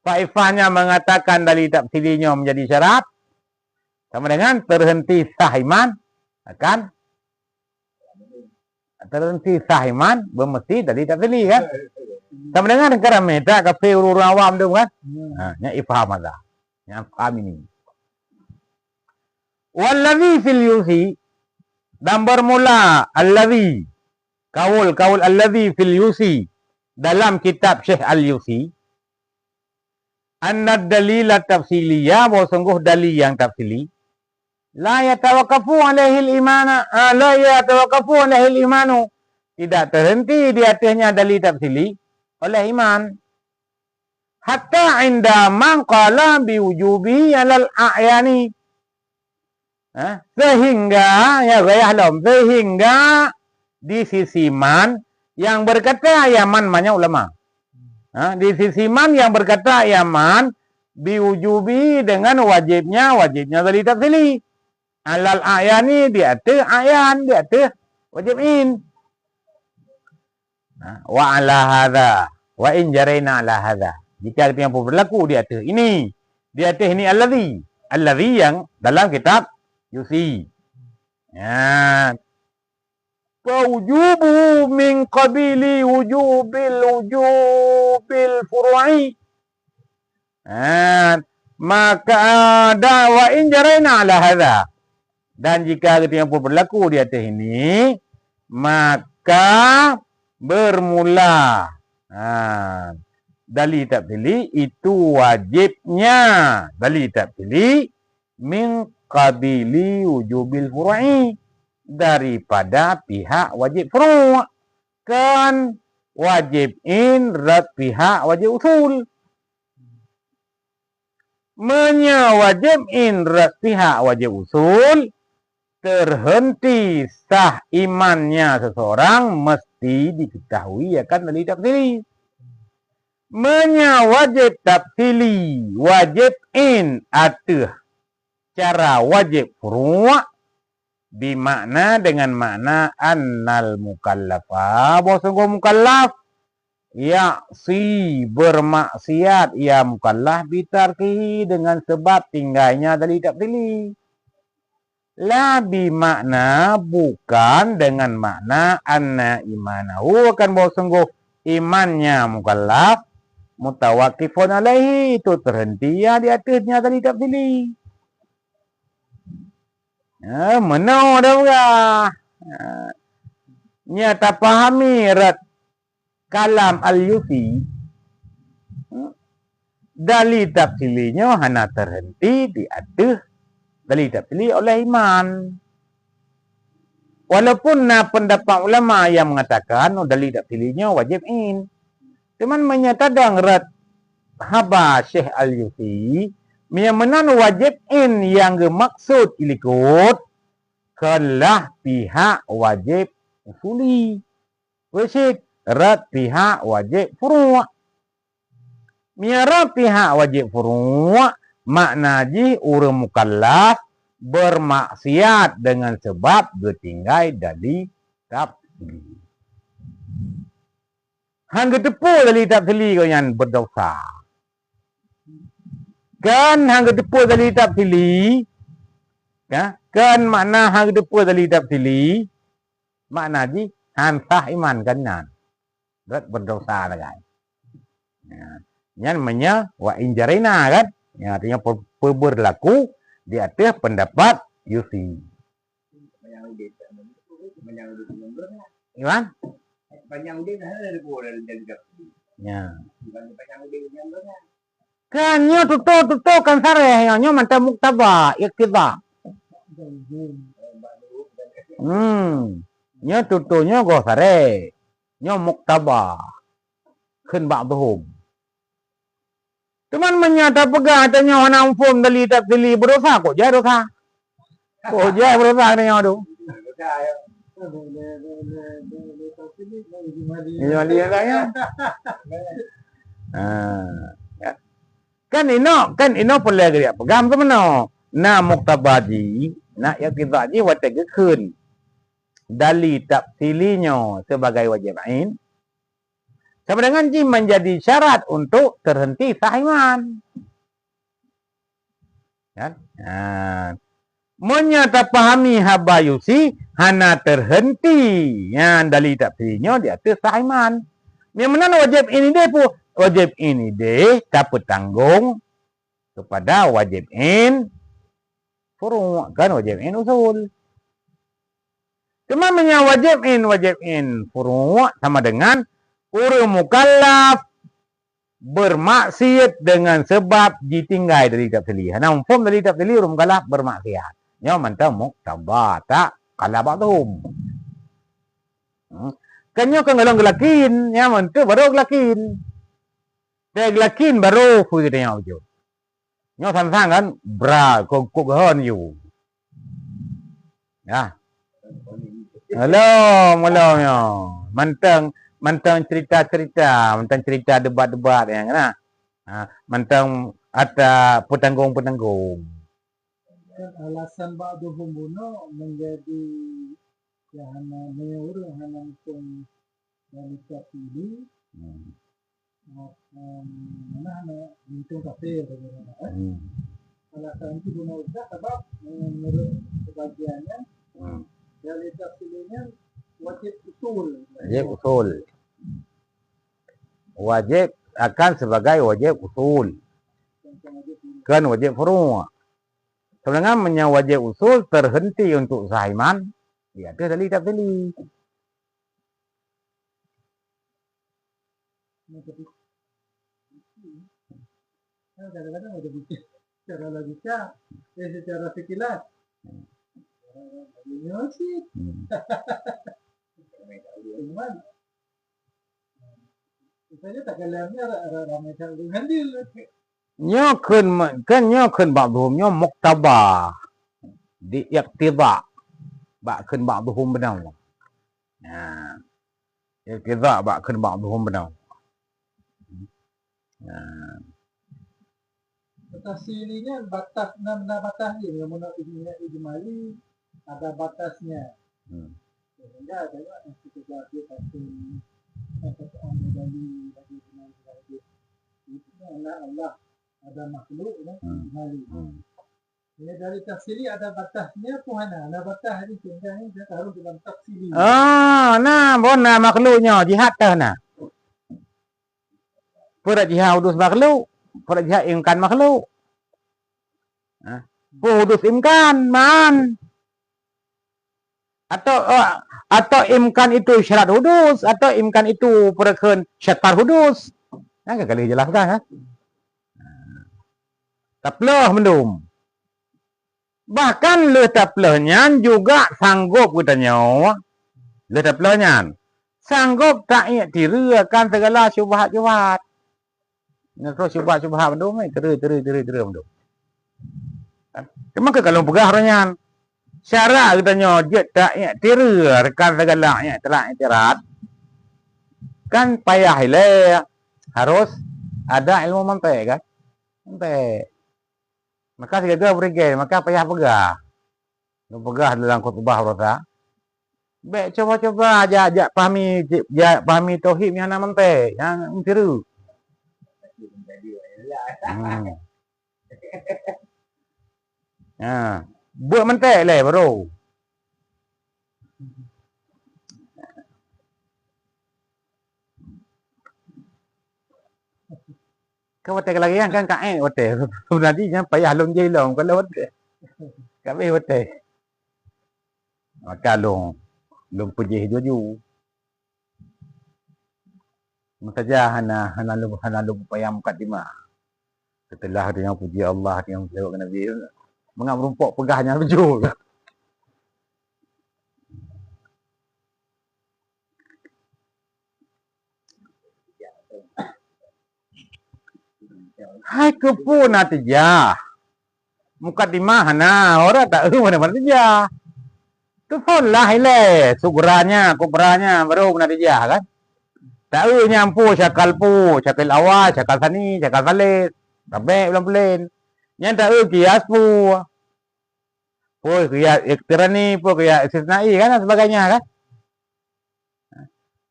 Taifahnya mengatakan dalil tafsirnya menjadi syarat. Sama dengan terhenti sah iman akan terhenti sah iman bermesti dalil tafsiri kan. Sama dengan kerana meta kafe urut awam tu kan. Nya ifham ada. Yang faham ini. Wallazi fil yusi dan bermula allazi kaul allazi fil yusi dalam kitab Syekh Al-Yusi anna dalil tafsiliyah bahwa sungguh dalil yang tafsili la yatawaqafu alaihi al-imana la yatawaqafu alaihi al-imanu tidak terhenti di atasnya dalil tafsili oleh iman hatta inda man qala biwujubi alal a'yani sehingga ya gayah lom sehingga di sisi man yang berkata yaman banyak ulama di sisi man yang berkata yaman biwujubi dengan wajibnya dalil tafsili alal ayani di atas ayan di atas wajibin wa ala hadza wa in jaraina ala hadza jika yang berlaku di atas ini allazi yang dalam kitab Yusi. Ya. Wujubu min qabili wujubil furu'i. Maka ada wa in jaraina ala hadza. Dan jika yang berlaku di atas ini, maka bermula dalil tafsili itu wajibnya dalil tafsili min qabili wujubil furu'i daripada pihak wajib furu' kan wajib in rad pihak wajib usul wajib in rad pihak wajib usul terhenti sah imannya seseorang mesti diketahui akan dalil tafsili wajib tafsili wajib in atuh cara wajib furu' bimakna dengan makna annal mukallafa bahwa sungguh mukallaf si bermaksiat ia mukallaf bitarkihi dengan sebab tinggalnya dalil tafsili la bimakna bukan dengan makna anna imanahu akan bahwa sungguh imannya mukallaf mutawakifun alaihi itu terhenti ya di atasnya dalil tafsili menau dah bukan. Nyata pahami rat kalam al-Yusi. Dalil tafsilinya hanya terhenti di atas dalil tafsili oleh iman. Walaupun pendapat ulama yang mengatakan dalil tafsilinya wajib in. Cuman menyatakan rat haba Syekh Al-Yusi yang menan wajib in yang maksud ilikut kelah pihak wajib usuli. Wasit rat pihak wajib furu'. Miara pihak wajib furu' makna ji orang mukallaf bermaksiat dengan sebab bertinggai dari tafsili. Hang ketepu dari tafsili kau yang berdosa. Kan hang depa dari tak pilih. Ya, kan makna hang depa dari tak pilih. Makna ji han sah iman kan nan. Berat berdosa lah kan. Ya. Yang namanya wa injarina kan. Ya, artinya berlaku di atas pendapat Yusi. Gimana? Panjang dia dah dari bola dari dapur. Ya. Panjang dia yang mana? Kan nyo tutu kan sare nyo mantap muktaba iktida. Nyo tutunya go sare. Nyo muktaba. Khun ba'dhum. Cuman menyata pegang tanya orang form dali tak dili berdosa kok jaya dosa. Kok jaya berdosa tanya tu. Ini dia tanya. Kan ino boleh dia pegang tu mana? Na muktabaji, na yakidaji wajib khun. Dali tafsilinya sebagai wajib ain. Sama dengan ji menjadi syarat untuk terhenti sah iman. Kan? Menyata pahami habayusi hana terhenti yang dali tafsirnya di atas sah iman. Yang mana wajib ini deh pu? Wajib ini deh dapat tanggung kepada wajib in furu' kan wajib in usul. Cuma wajib in furu' sama dengan orang mukallaf bermaksiat dengan sebab ditinggal dari tafsir. Nah, umum dari tafsir orang mukallaf bermaksiat. Nya mantap muktabata kala ba'dhum. Kanyo kan galong gelakin, nya mantap baru gelakin. Dia gelakin baru fu kita nya ujo. Nya sang kan bra kok hon you. Ya. Halo, nya. Mantang cerita debat-debat yang kena. Mantang ada petanggung. Dan alasan ba'duhum bunuh menjadi yang menyuruh hanya pun dari pilih mana itu kafir. Alasan itu bunuh sebab menurut sebagiannya dari pilihnya wajib usul. Wajib akan sebagai wajib usul. Kan wajib furu'. Sebenarnya wajib usul terhenti untuk sah iman. Ya, dia dali tak dali. Kadang-kadang ada bukti secara logika, secara fikiran. Sih. Cuman, misalnya tak kalamnya ramai kali handil. Nyo khun ba'dhum nyo muktaba di iqtida ba khun ba'dhum benar. Nah. Iqtida ba khun ba'dhum benar. Nah. Batas ininya batas batas ini yang menurut ijmali ada batasnya. Sehingga ada yang kita jadi satu dari itu Allah ada makhluk dan ijmali. Ini dari tafsiri ada batasnya Tuhan, ada batas ini sehingga ini saya taruh dalam tafsiri. Nah, bona makhluknya jihad dah nah. Pura jihad udus makhluk, pura jihad imkan makhluk. Udus imkan man. Atau imkan itu syarat hudus, atau imkan itu perken syarat hudus. Nah, kali jelaskan kan? Taplah mendum. Bahkan le taplahnya juga sanggup katanya. Le taplahnya sanggup tak diriakan segala syubhat-syubhat. Nah, terus syubhat-syubhat mendum ni teri mendum. Cuma kalau pegah orangnya syarat katanya dia tak diriakan segala telah itirat. Kan payah le harus ada ilmu mantik kan? Mantik. Maka segala berigay, maka payah pegah. Lu pegah dalam khutbah rasa. Baik coba-coba ajak pahami tauhid yang nama mente, yang tiru. Buat mentek lah baru. Kau hotel lagi kan kak hotel. Nanti jangan payah long je long kalau hotel. Kami hotel. Maka long pergi ju. Saja hana lu payah mukadimah. Setelah dia puji Allah yang lewat Nabi mengap rumpuk pegahnya baju. Hai kepu natija. Mukadimah hana orang tak mana natija. Tu pun lah ile sugranya kubranya baru natija kan. Tak nyampu cakal awal, cakal sani, cakal valet. Sampai pelan-pelan. Yang tak kias pu. Kias ekstrani, kias istisnai kan dan sebagainya kan.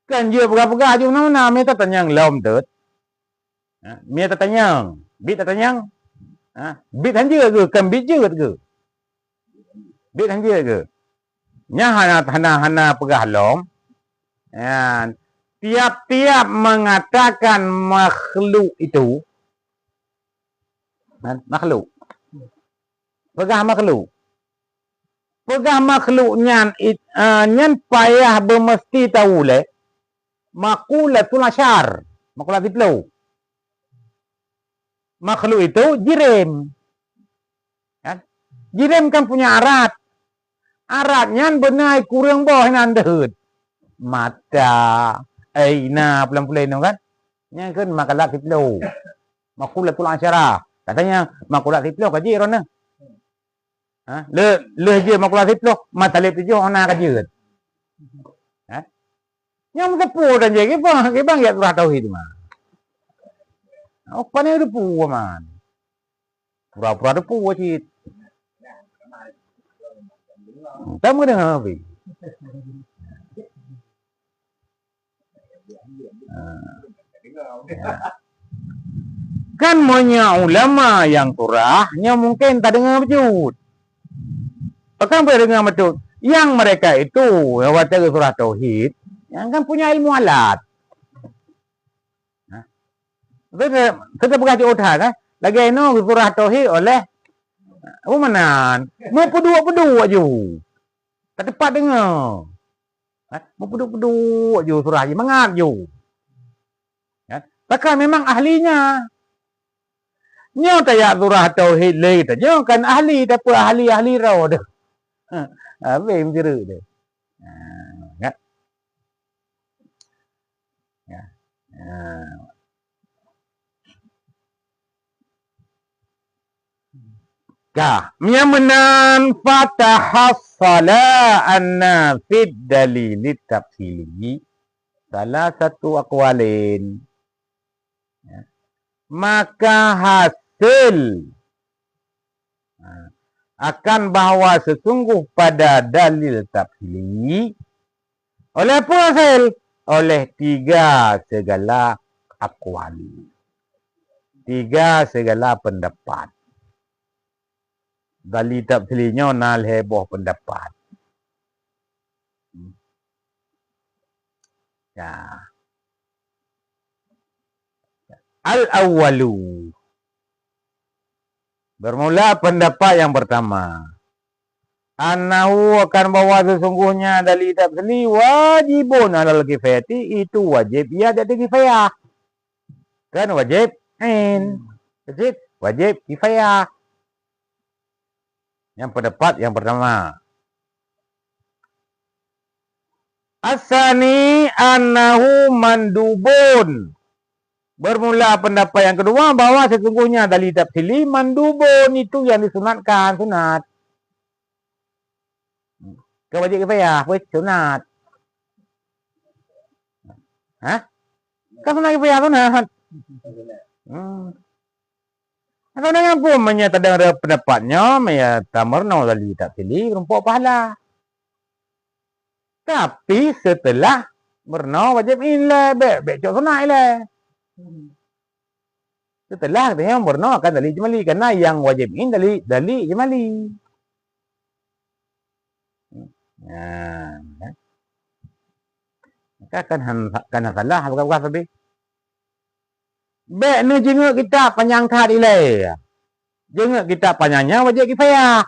Kan dia pegah-pegah je mana meta tanyang lom tut. Meta tanyang, bit tanyang. Bit hanja ke kan bit je ke? Bit hanja ke? Nya hana pegah lom. Tiap-tiap mengatakan makhluk itu makhluk. Pegah makhluk nyan payah bermesti tahu le. Makulatul asyar. Makulat itlo. Makhluk itu jirim. Kan? Jirim kan punya arat. Aratnya benai kurang bawah nan dehut. Mata, aina pelan-pelan kan? Nya kan makalat itlo. Makulatul asyara. Katanya makulat itlo kaji rona. Le je makulat itlo, matalip itu ona kaji. Yang tepu dan je ke bang ya surah tauhid mah. Apa ni depu man. Pura-pura depu wajib. Tamu dengan apa? Kan punya ulama yang turahnya mungkin tak dengar betul. Bahkan boleh dengar betul. Yang mereka itu baca surah tauhid, yang kan punya ilmu alat. Kita bukan diutah kan? Lagi ini surah tauhid oleh mana? Mau pedua aja. Tak tepat dengar. Mau pedua aja surah aja mangat je. Bahkan memang ahlinya. Nyo tayak surah tauhid lagi tu. Nyo kan ahli tapi ahli raw dah. Apa yang jeru dah. Kan? Miamenan fatahassala anna fid dalil tafsili salah satu aqwalin. Maka hasil akan bahawa sesungguh pada dalil tafsili oleh apa hasil? Oleh tiga segala aqwali. Tiga segala pendapat. Dalil tafsilinya nal heboh pendapat. Ya. Al-awwalu. Bermula pendapat yang pertama. Annahu akan bahawa sesungguhnya dalil tafsili wajibun alal kifayati, itu wajib ia ada kifayah. Kan wajib ain. Wajib kifayah. Yang pendapat yang pertama. Asani annahu mandubun. Bermula pendapat yang kedua bahawa sesungguhnya dalil tafsili mandubun, itu yang disunatkan, sunat. Kewajib kifayah, sunat. Kan sunat kifayah sunat. Kalau dengan pun menyatakan pendapatnya, menyatakan dalil tafsili rumput pahala. Tapi setelah berna wajib ilah, baik cok sunat ilah. Setelah dia murnakan dalil ijmali, karena yang wajib in dalil ijmali. Nah, maka kan salah bukan tadi. Baik ni jenguk kita panjang kat ilai. Jenguk kita panjangnya wajib kifayah.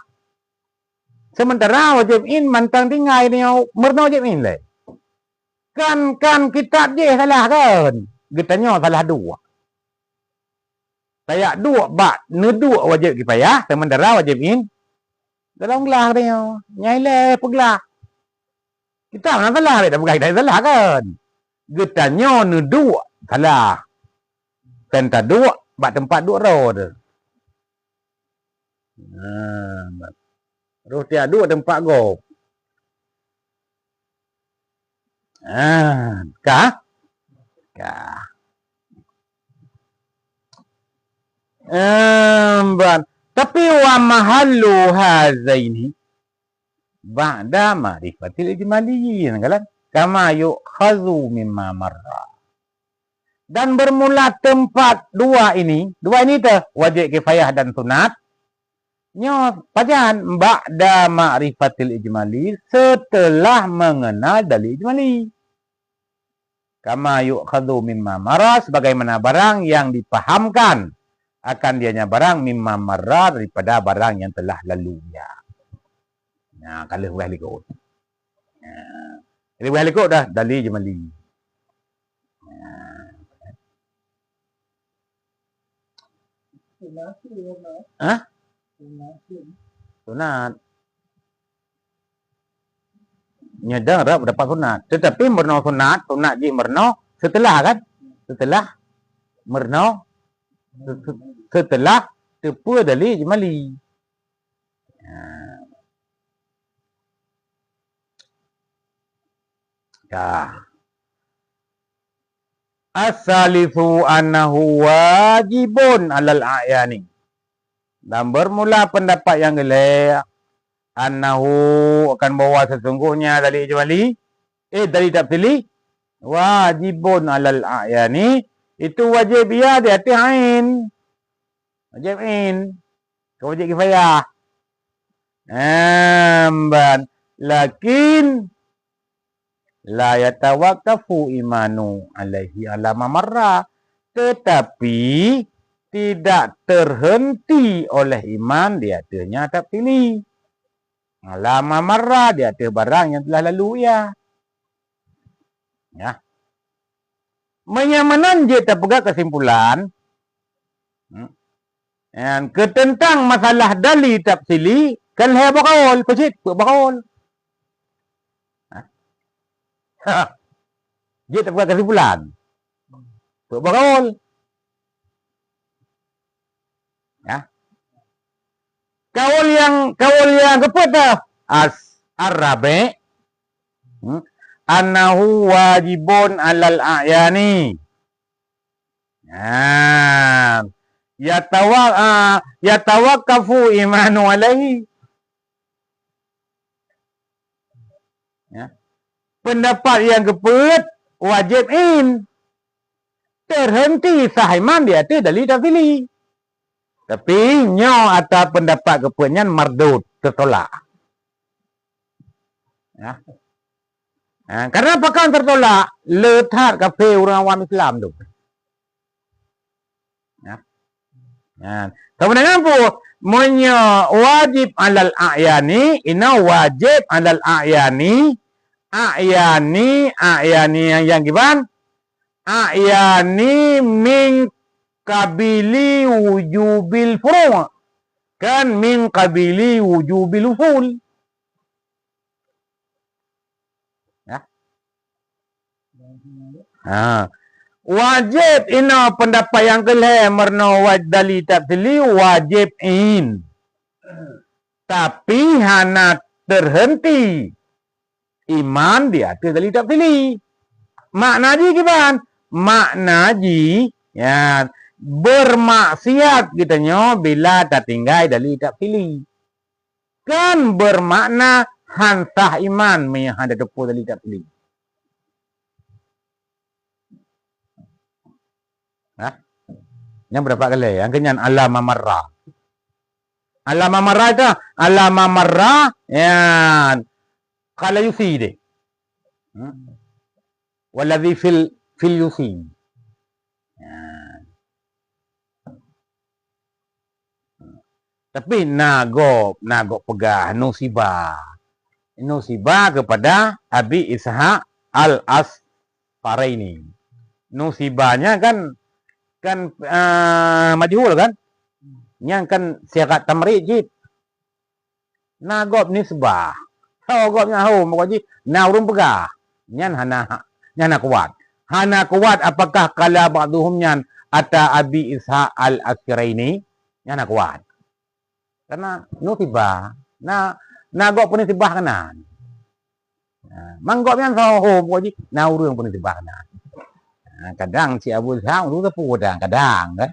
Sementara wajib in mantang tinggal ni murna wajib in lai. Kan kitab je salah kan. Getanya salah dua. Saya dua bat, dua wajib kifayah, sementara wajib in. Dalam gelah dia, nyai le peglah. Kita mana salah dia, bukan kita salah kan. Getanya dua salah. Tentang dua, bat tempat dua road. Roh dia dua tempat go. Kah? Tapi wa mahallu hazaini ba'da ma'rifatil ijmaliyin kan? Kama yu'khazu mimma marra. Dan bermula tempat dua ini tu wajib kifayah dan sunat. Nyo pajan ba'da ma'rifatil ijmali, setelah mengenal dalil ijmali. Kama yu'khadhu mimma marra, sebagaimana barang yang dipahamkan akan dianya barang mimma marra, daripada barang yang telah lalu ya. Nah, kalau boleh ikut. Jadi boleh ikut dah dalil ijmali. Sunat. Nyadar dapat sunat. Tetapi merno sunat je merno setelah kan? Setelah merno setelah tepu dalil ijmali. As-salisu annahu wajibun 'alal a'yani. Dan bermula pendapat yang gelap annahu akan bawa sesungguhnya dalil ijmali dalil tafsili wajibun 'alal a'yani, itu wajib ya di atas ain. Wajib in. Wajib kifayah. Lakin la yatawaqqafu imanu alaihi ala marra, tetapi tidak terhenti oleh iman di atasnya tak pilih. Ala marra, di atas barang yang telah lalu ya. Menyamanan je terpegang kesimpulan ketentang masalah dalil tafsili kan hai bakaul kucit bakaul. Dia terpegang kesimpulan. Bakaul. Kaul yang kepada as-arabi annahu wajibun 'alal a'yani. Yatawaqqafu imanu alaihi. Pendapat yang keempat wajib in. Terhenti sah iman di atas dalil tafsili. Tapi nyo atau pendapat keempatnya mardud, tertolak. Karena apa kan tertolak? Letak kafe orang awam Islam tu. Kemudian apa? Menyo wajib 'alal a'yani, ina wajib 'alal a'yani. A'yani yang gimana? A'yani min qabili wujubil furu'. Kan min qabili wujubil usul. Wajib ina pendapat yang kelih merno dalil tafsili wajib in. Tapi hana terhenti iman di atas dalil tafsili. Makna ji gimana? Makna ji bermaksiat kitanya bila tertinggal dalil tafsili. Kan bermakna hansah iman menghadap depan dalil tafsili. Yang berapa kali? Yang kenyan alama marra. Alama marra itu alama marra yan qala yufid. Walladhi fil yufid. Tapi nagop pegah nusibah kepada Abi Ishaq al-Asfaraini. Nusibahnya kan majhul kan? Yang kan siakat tamrid jid. Nagop nisbah. Gopnya makji naurun pegah. Nyan hana kuat. Hana kuat apakah kala ba'duhum nyan ata Abi Ishaq al-Asfaraini? Nyan kuat. Karena nusibah. Nagop pun nisbah kanan. Manggop yang saho makji naurun pun nisbah kanan. Kadang si Abu Ishaq itu tepu kadang kan.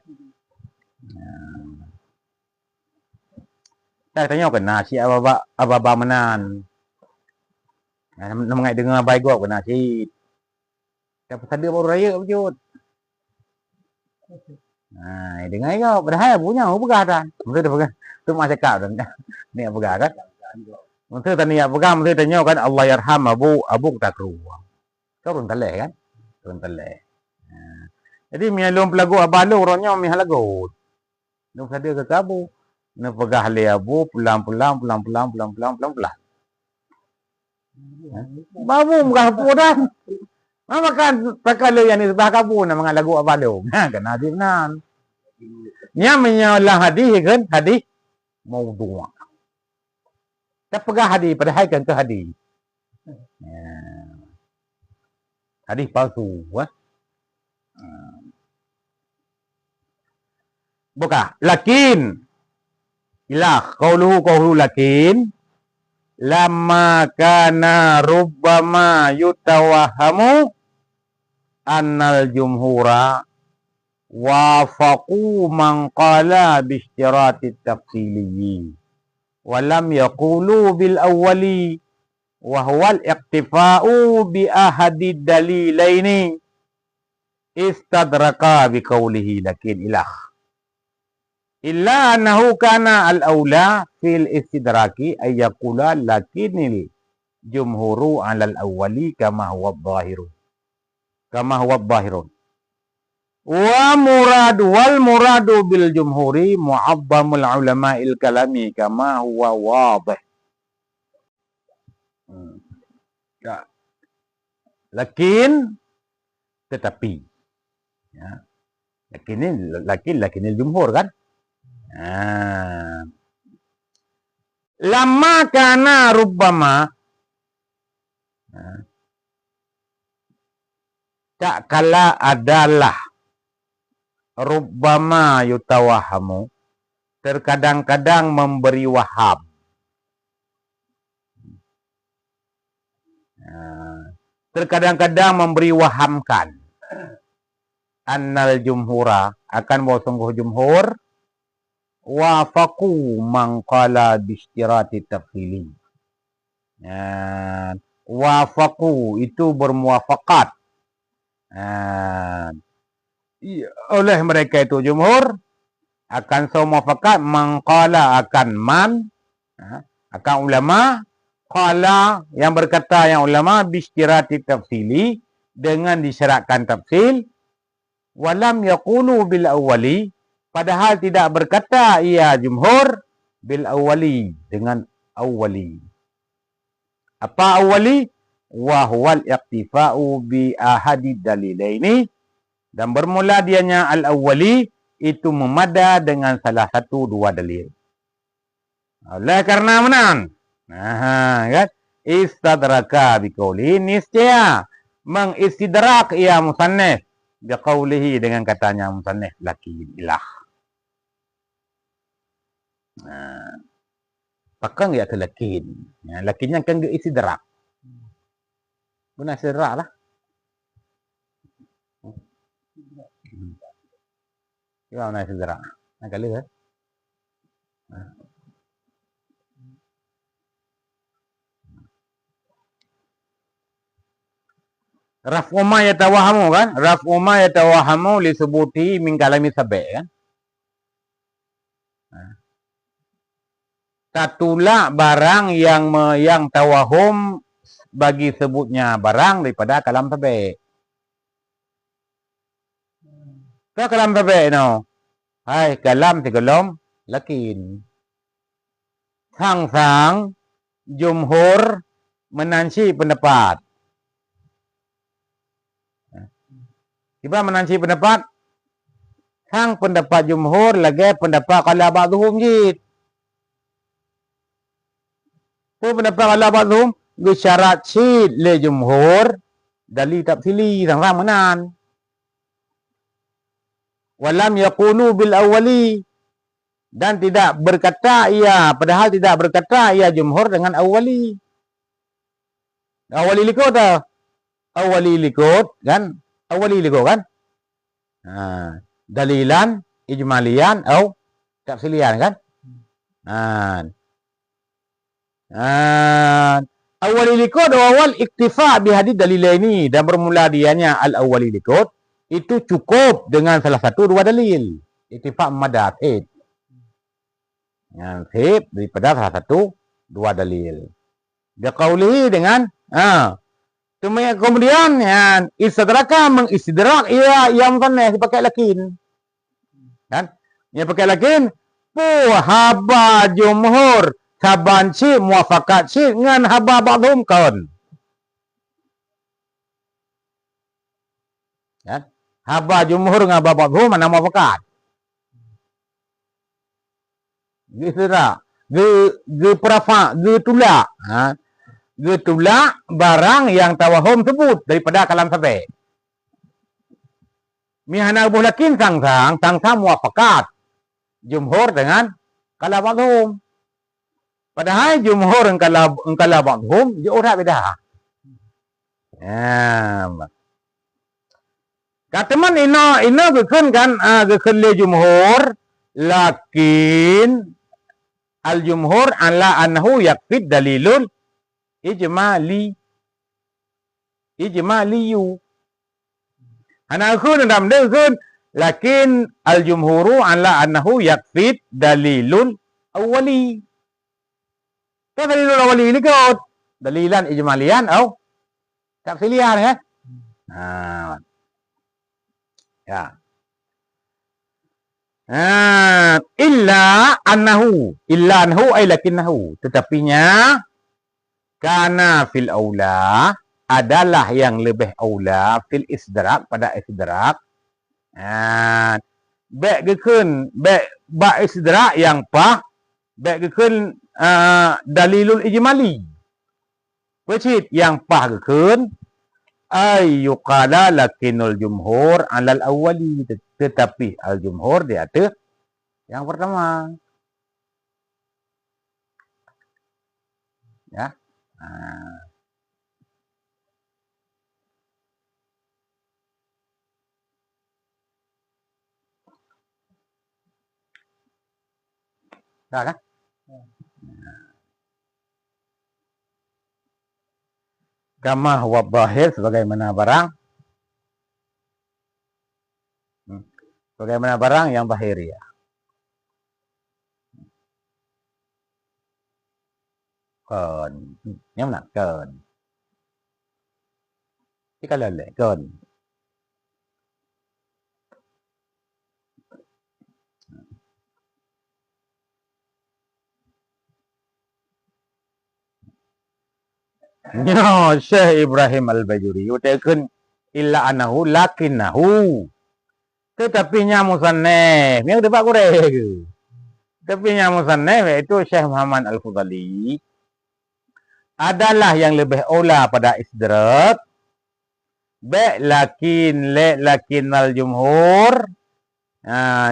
Saya tanya kena si ababa menan. Nama dengar baik gua kena si. Dapat ada baru raya wujud. Dengar kau padahal punya pegah dan. Mesti dah pegah. Tu masa kau dan. Ni pegah kan. Mesti tani pegah mesti tanya kan Allah yarham Abu takru. Kau run taleh kan? Run taleh. Jadi mialum pelagu abalo orangnya mihalago. Nuk ada ke kabu. Na pegah le Abu pulang. Babu muka pudan. Mama kan takale yang isbah kabu na mga lagu abalo. Kan hadis nan. Nya menyalah hadis kan hadis maudhu'. Tak pegah hadis padahal kan ke hadis. Hadis palsu. Buka. Lakin ilah qawlu lakin lamma kana rubbama yutawahamu annal jumhura wafaqu man qala bi ishtirati tafsiliyyi wa lam yaqulu bil awwali wa huwa al iqtifa'u bi ahadi dalilaini istadraka bi qawlihi lakin ilah illa annahu kana al-awla fil istidraki ay yaqula lakinil jumhuru 'ala al-awwali kama huwa dhahirun wal muradu bil jumhuri mu'azzamul ulama'il kalami kama huwa wadih. Lakin tetapi ya. Lakinil jumhur kan. Lama kana rubbama tak kala adalah rubbama yutawahamu terkadang-kadang memberi waham. Terkadang-kadang memberi wahamkan annal jumhura akan bahawa sungguh jumhur wafaqu man qala bi ishtirati tafsili. Wafaqu itu bermuafaqat oleh mereka itu jumhur akan semuafakat man qala akan man akan ulama qala yang berkata yang ulama bi ishtirati tafsili dengan disyaratkan tafsil walam yaqulu bil awwali padahal tidak berkata ia jumhur bil awwali dengan awwali. Apa awwali? Wa huwal iqtifa'u bi ahadi dalilaini dan bermula dianya al awwali itu memada dengan salah satu dua dalil. Oleh karena menan. Kan? Istadraka bi qauli niscaya mengistidrak ia musannif bi qaulihi dengan katanya musannif lakin ilah. Pakang ya ke lakin. Lakinnya kan ke istidrak. Guna istidrak lah. Guna istidrak. Nak kali kan? Raf'u ma yatawahamu kan? Raf'u ma yatawahamu li subuti min kalami sabi' kan? Tatulak barang yang tawahum bagi sebutnya barang daripada kalam sabi'. Ka kalam sabi' no. Hai kalam tigalom lakin. Sang jumhur menansi pendapat. Tiba menansi pendapat. Sang pendapat jumhur lagi pendapat kala ba'duhum jid. Pendapat kala ba'duhum syarat syid le jumhur dalil tafsili sang menan. Walam yakunu bil awwali. Dan tidak berkata ia, padahal tidak berkata ia jumhur dengan awwali. Awwali likut tak? Awwali likut kan? Awwali likut kan? Dalilan, ijmalian, atau tafsilian kan? Awwali likut awal iktifa bihadid dalilaini dan bermula dianya al-awwali likut itu cukup dengan salah satu dua dalil. Iktifa madatid. Yang daripada salah satu dua dalil. Dia qaulihi dengan kemudian istidraka mengistidrak ia yang mutannas pakai lakin. Kan? Dia pakai lakin haba jumhur saban si muafakat si ngan haba ba'dhum kaun. Kan? Haba jumhur ngan haba ba'dhum mana muafakat. Gisra, perafa, tulak. Tulak barang yang tawahum sebut daripada kalam sabi'. Mihana abu lakin sang muafakat. Jumhur dengan kalam ba'dhum. Padahal jumhur engkala ba'dhum jauh tak beda. Kata man ina gekun kan gekun le jumhur lakin al-jumhur ala annahu yakfid dalilul ijmaliyu. Ana khun dalam dia khun lakin al-jumhuru ala annahu yakfid dalilul awwali. Kan dalilul awwali ni kot dalilan ijmalian atau tafsilian kan? Ya. Illa annahu ay lakinnahu, tetapinya kana fil aula adalah yang lebih aula fil isdrak pada isdrak. Baik gekun ba isdrak yang pah baik gekun dalilul ijmali. Wajib yang pah gekun ay yuqala lakinul jumhur alal awwali, tetapi al jumhur di atas yang pertama. Ya. Dah kan? Kama huwa bahir sebagaimana barang yang bahiriyah. Còn nhóm là còn cái cái lời lệ còn nyo Syekh Ibrahim Al-Bajuri utekun illa anahu lakinnahu, tetapi nya musannaf yang depak korek tapi nya musannaf itu Syekh Muhammad Al-Fudhali adalah yang lebih aula pada istidrak lakin al-jumhur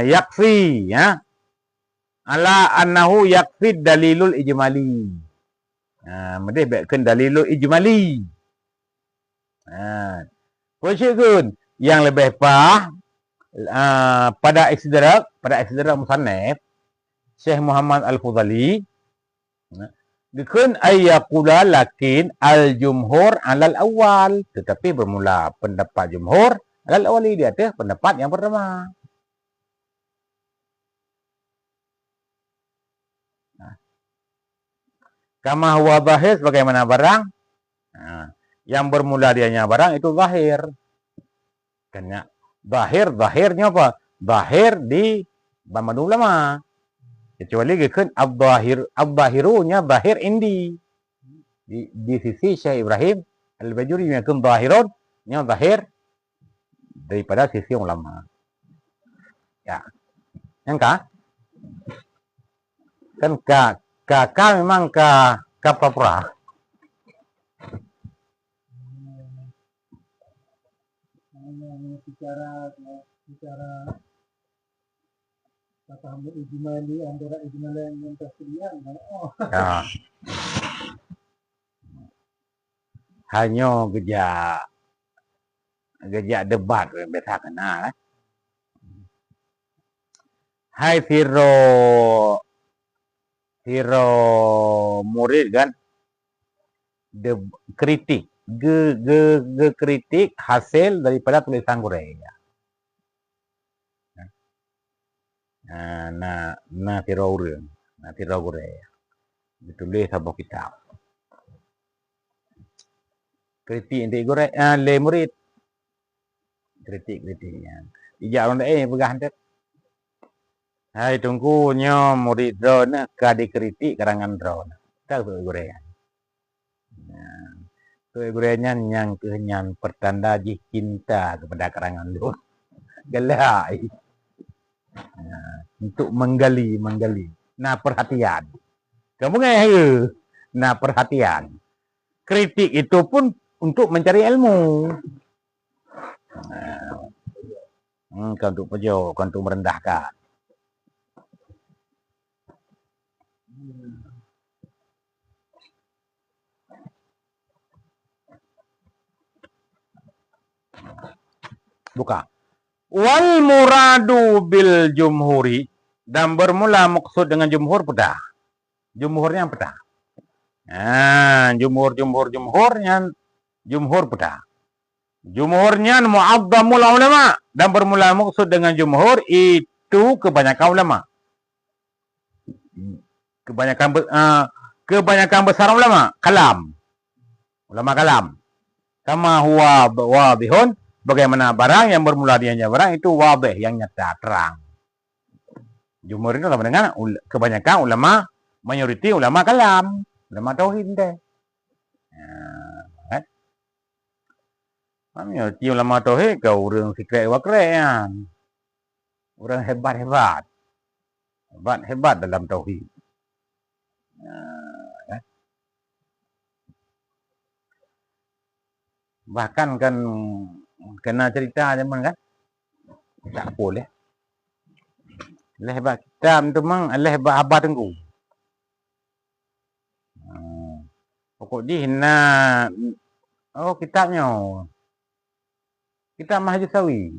yakfi ya ala annahu yakfi dalilul ijmali. Medih baikkan dalilul ijmali. Wajibun yang lebih pada istidrak musannaf Syekh Muhammad Al-Fudhali Dikun ayakula lakin al-jumhur alal awal. Tetapi bermula pendapat jumhur alal awali di atas pendapat yang pertama. Kama huwa zahir sebagaimana barang. Yang bermula dianya barang itu zahir. Karena zahirnya apa? Zahir di zaman ulama. Kecuali kan al-zahirunya zahir indi. Di sisi Syekh Ibrahim Al-Bajuri yang kan zahirunnya zahir daripada sisi ulama. Ya. Yang kan memang kapapra. Bicara paham ijmali antara ijmalan dan tafsiran. Ya. Hanya gejak debat biasa kena kan. Hai Siro murid kan kritik kritik hasil daripada tulisan Korea. Nah Siro urang, Siro Korea. Ditulis sebuah kitab. Kritik inti Korea le murid. Kritiknya. Ijak orang lain pegang hantar. Hai tunggunya murid drone ka dikritik karangan drone. Tak tu Korea. Korea yang kenyan pertanda jih cinta kepada karangan lu. Gelai. Untuk menggali. Nah perhatian. Kamu ngeh? Nah perhatian. Kritik itu pun untuk mencari ilmu. Kan untuk pejauh, kan untuk merendahkan. Buka. Wal muradu bil jumhuri, dan bermula maksud dengan jumhur pedah. Jumhurnya pedah. Jumhurnya jumhur pedah. Jumhurnya mu'azzamul ulama, dan bermula maksud dengan jumhur itu kebanyakan ulama. Kebanyakan besar ulama kalam. Ulama kalam. Kama huwa wadihun, bagaimana barang yang bermula dianya barang itu wadih, yang nyata, terang. Jumhur itu sama dengan kebanyakan ulama, mayoriti ulama kalam, ulama tauhid deh. Mayoriti ulama tauhid kau orang sikret wakrek kan. Orang hebat dalam tauhid. Bahkan kan kena cerita zaman kan tak boleh. Allah hebat kita tu memang Allah hebat abad tengku. Pokok di kitabnya. Kitab Mahjub Sawi.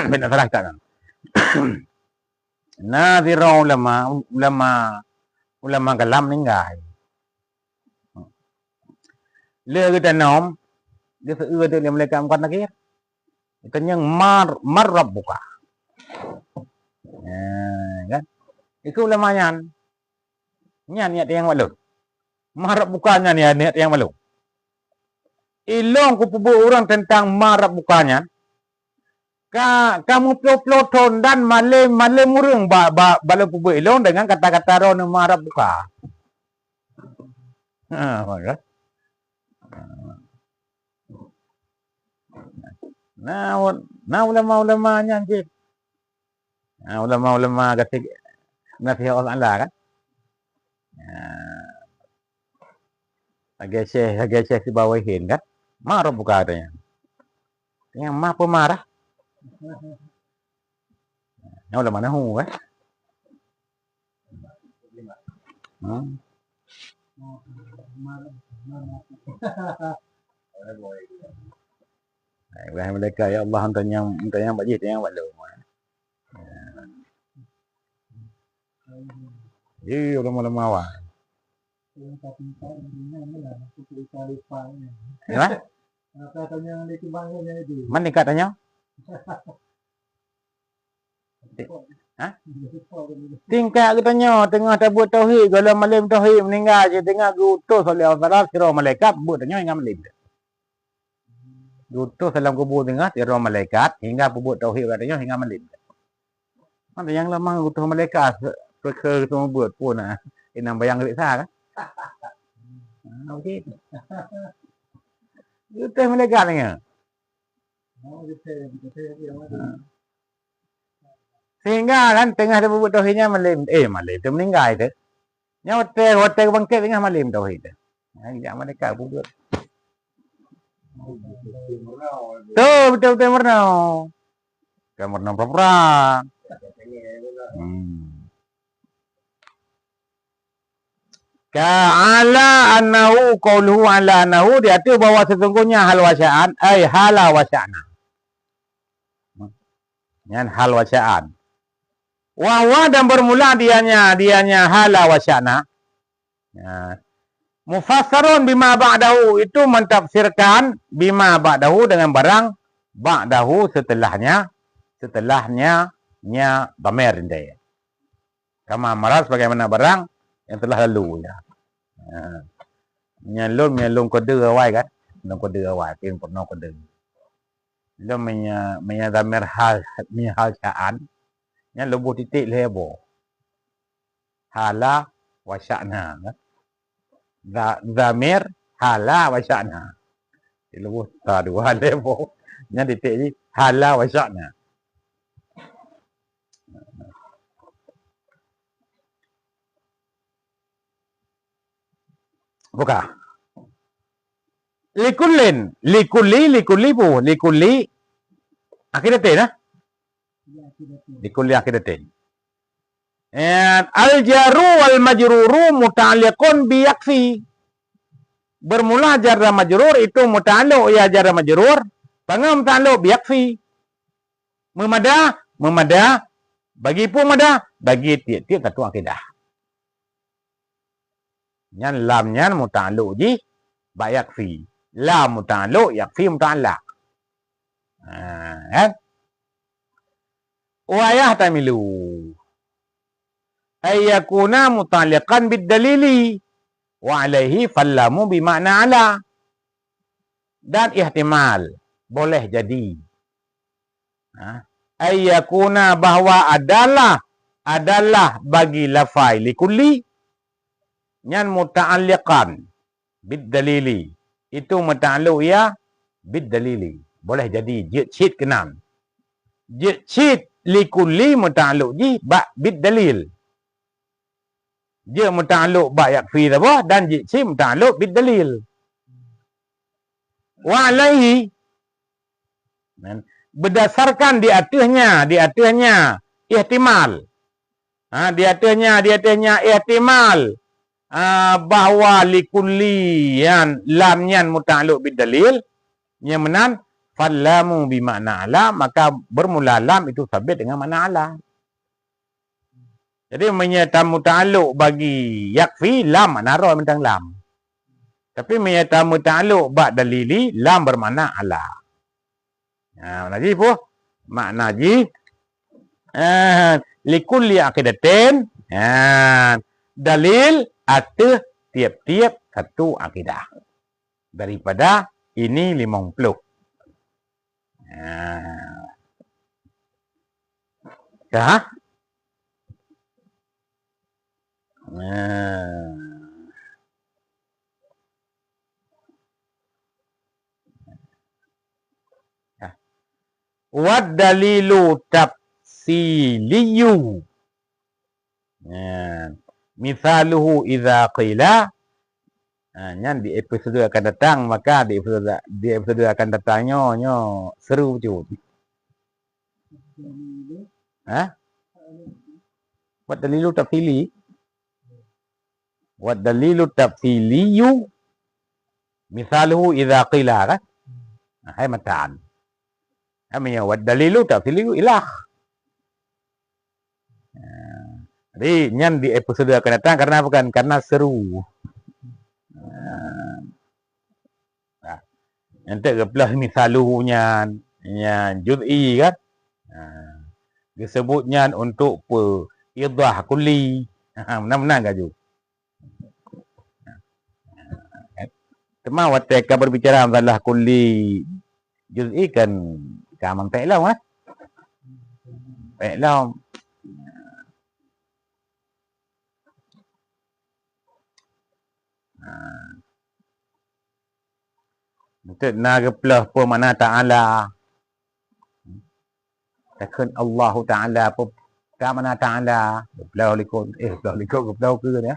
Benar salah tak kan. Nazira ulama kalam ninggai. Le kita nom dia seua tu mereka angkat nakir. Itu yang marab buka. Kan? Itu ulama nyan niat yang malu. Marab bukanya niat yang malu. Ilong ku pubu orang tentang marab bukanya. Kamu plot-ploton dan male murung bala pubu ilong dengan kata-kata ron marab buka. Kan? Nah ulama-ulamanya je. Ulama-ulama kata nasihat Allah kan. Agak syekh di bawahin kan. Marah buka katanya. Yang mah pemarah. Ulama nahu kan. Mereka ya Allah hantar yang bajis yang buat lu. Lama-lama awak. Yang tak pintar ini lah, aku cerita lupanya. Ya? Katanya yang itu bangunnya itu. Mana katanya? Hah? Tingkat katanya tengah tak buat tauhid, kalau malam tauhid meninggal je tengah gutus oleh Allah sira malaikat buat tanya dengan malam. Gutus dalam kubur tengah sira malaikat hingga buat tauhid katanya hingga malam. Mana yang lama gutus malaikat ke semua buat pun inang bayang gelik sah kan? Okey. Gutus malaikat ni. Sehingga kan tengah dia buat tauhidnya malam. Malam tu meninggal tu. Yang hotel bangkit tengah malam tauhid. Yang malaikat buat. Tu betul-betul mernau. Kan mernau perang. Ka'ala annahu qawluhu ala annahu dia tu bahawa sesungguhnya hal wasya'an hala wasya'na. Yang hal wasya'an. Wa dan bermula dianya hala wasya'na. Mufassarun bima ba'dahu itu mentafsirkan bima ba'dahu dengan barang ba'dahu setelahnya nya dhamir dia. Kama maras bagaimana barang yang telah lalu ya. Nyalun kode awai kan. Nyalun kode awai pin pernah kode. Lo menya dhamir hal sya'an. Yang lebuh titik lebo. Hala wa sya'na. Dhamir hala wa sya'na. Lebuh ta dua lebo. Yang titik ni hala wa sya'na. Buka. Likulli akidatin lah. Likulli akidatin. And al-jaru wal-majruru muta'alliqun biyakfi. Bermula jar dan majrur itu muta'alliq ya jar dan majrur. Pangam muta'alliq biyakfi. Memada. Bagi pun mada. Bagi tiap-tiap satu akidah. Yang lamnya muta'alliq ji ba yakfi. Lam muta'alliq yakfi muta'allaq. Kan? Wa yahtamilu ay yakuna muta'alliqan bid-dalili wa alaihi fallamu bimakna ala. Dan ihtimal boleh jadi ay yakuna bahwa adalah bagi lafai likulli yang muta'alliqan bid-dalili. Itu muta'alliq ya bid-dalili. Boleh jadi jid kenam. Jid likulli muta'alliq ji ba bid-dalil. Dia muta'alliq ba yakfi apa dan jid muta'alliq bid-dalil. Wa alaihi berdasarkan di atasnya ihtimal. Di atasnya ihtimal. Bahwa likulli yang lamnya muta'alliq bid-dalil yang menan fallamu bimakna ala, maka bermula lam itu sabit dengan makna ala. Jadi menyatakan muta'alliq bagi yakfi lam makna ra tentang lam. Tapi menyatakan muta'alliq ba dalili lam bermakna ala. Makna ji apa? Makna ji likulli aqidatin dalil atas tiap-tiap satu akidah. Daripada ini 50. Ya. Wad dalilu tafsiliyu. Misaluhu idza qila. Yang di episode akan datang, maka di episode akan datangnya seru betul. Wad dalilu tafsili. Wad dalilu tafsiliyu. Misaluhu idza qila kan. Hai mataan. Namanya wad dalilu tafsiliyu ilah. Jadi nyan di episode akan datang karena apa kan? Karena seru. Nah, nanti kebelah misalunya yang juz'i kan? Disebutnya untuk idah kulli. Menang-menang gaju. Tema wateka berbicara masalah kulli juz'i kan kaman pe'lau kan? Pe'lau. Betul nak kebelah pun mana ta'ala. Takkan Allah Ta'ala pun ka mana Ta'ala. Kebelah likut. Kebelah likut kebelah ke ni.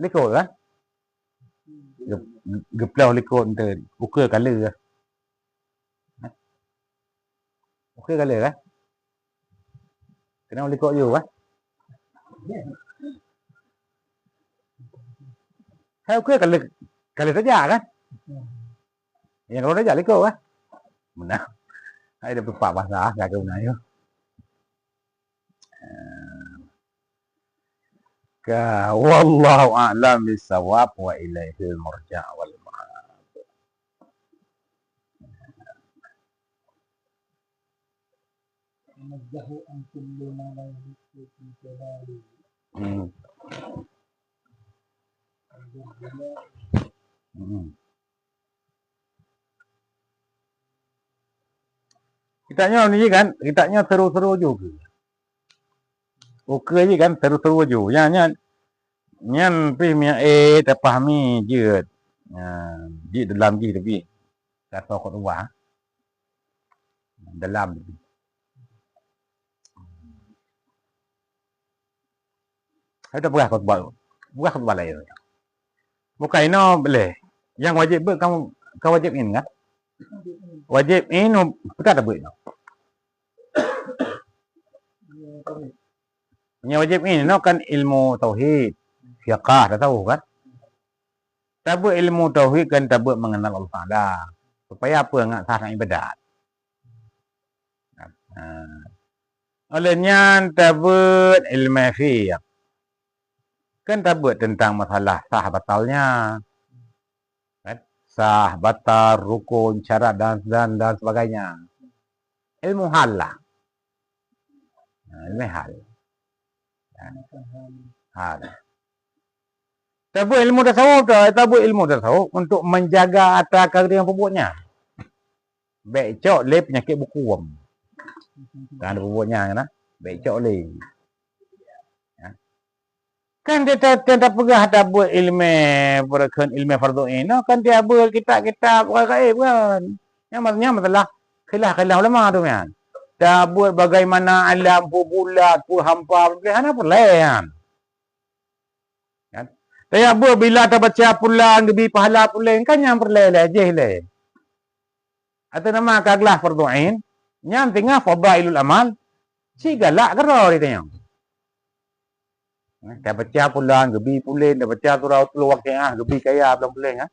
Likut kan? Kebelah likut tu. Ukur color. Ukur color kan? Kena likut you kan? Hai ukur color. Color saja kan? Yang kalau saja likut kan? Benar. Hai dah berpak bahasa. Dah ke benar you. Wallahu a'lam bisawab wa ilaihil murja' wal ma'ab. Nazzahu an kulli ma la yuhibbu fi jalali. Kitanya ni kan, kitanya seru-seru juga. Okey je kan, seru-seru je. Nyan punya tak fahami je. Di dalam je tapi kata kat luar. Dalam. Saya tak pernah kau buat lain. Bukan ini boleh. Yang wajib ber kamu wajib in kan? Wajib in kita tak buat. Yang wajib in kan ilmu tauhid, fiqh, dah tahu kan? Tabut ilmu tauhid kan tabut mengenal Allah Taala. Supaya apa ngak sah ibadat. Olehnya tabut ilmu fiqh. Kan tabut tentang masalah sah batalnya. Kan? Sah, batal, rukun, syarat dan sebagainya. Ilmu hal lah. Ilmu hal. Hal. Tabut ilmu tasawuf tu, tabut ilmu tasawuf untuk menjaga atas kegerian pupuknya. Baik cok le penyakit buku wam. Kan ada pupuknya kan? Baik cok le. Kan dia tak pegah tabut ilmu berken ilmu fardu ain. Kan dia ber kitab-kitab gaib kan. Yang maksudnya masalah khilaf ulama tu kan. Tabut bagaimana alam pu bulat pu hampa bagaimana perlahan. Kan? Saya ber bila tak baca pulang lebih pahala pulang kan yang perlahan je le. Atau nama kaglah fardu ain. Yang tengah fadailul amal. Si galak kerau dia tanya. Dah baca pulang, gebi pulen, dah baca surau telu waktu gebi kaya belum pulen ha.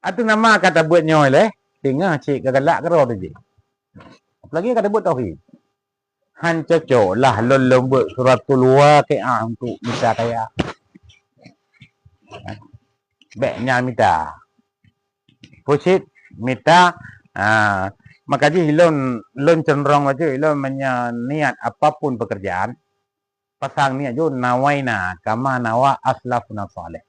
Atu nama kata buat nyoy leh, tengah cik galak kerau dia. Apalagi kata buat tauhid. Han cocok lah lon buat surat telu untuk minta kaya. Baiknya minta. Pusit minta maka dia lon cenderung aja ilon niat apapun pekerjaan pasang niat jo nawaina kama nawa aslafuna saleh.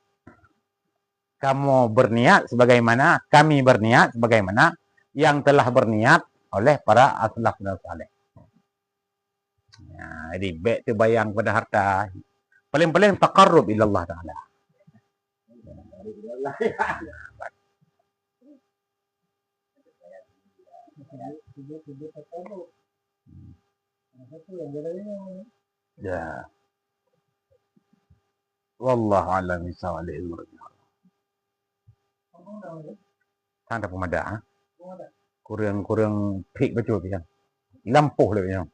Kamu berniat sebagaimana kami berniat sebagaimana yang telah berniat oleh para aslafuna saleh. Jadi baik tu bayang pada harta paling-paling taqarrub ila Allah Taala. Ya. Wallahu a'lam bishawab. Kan tak pemada. Kurang pik betul kan. Lampuh le yang.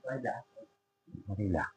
faedah. Marilah.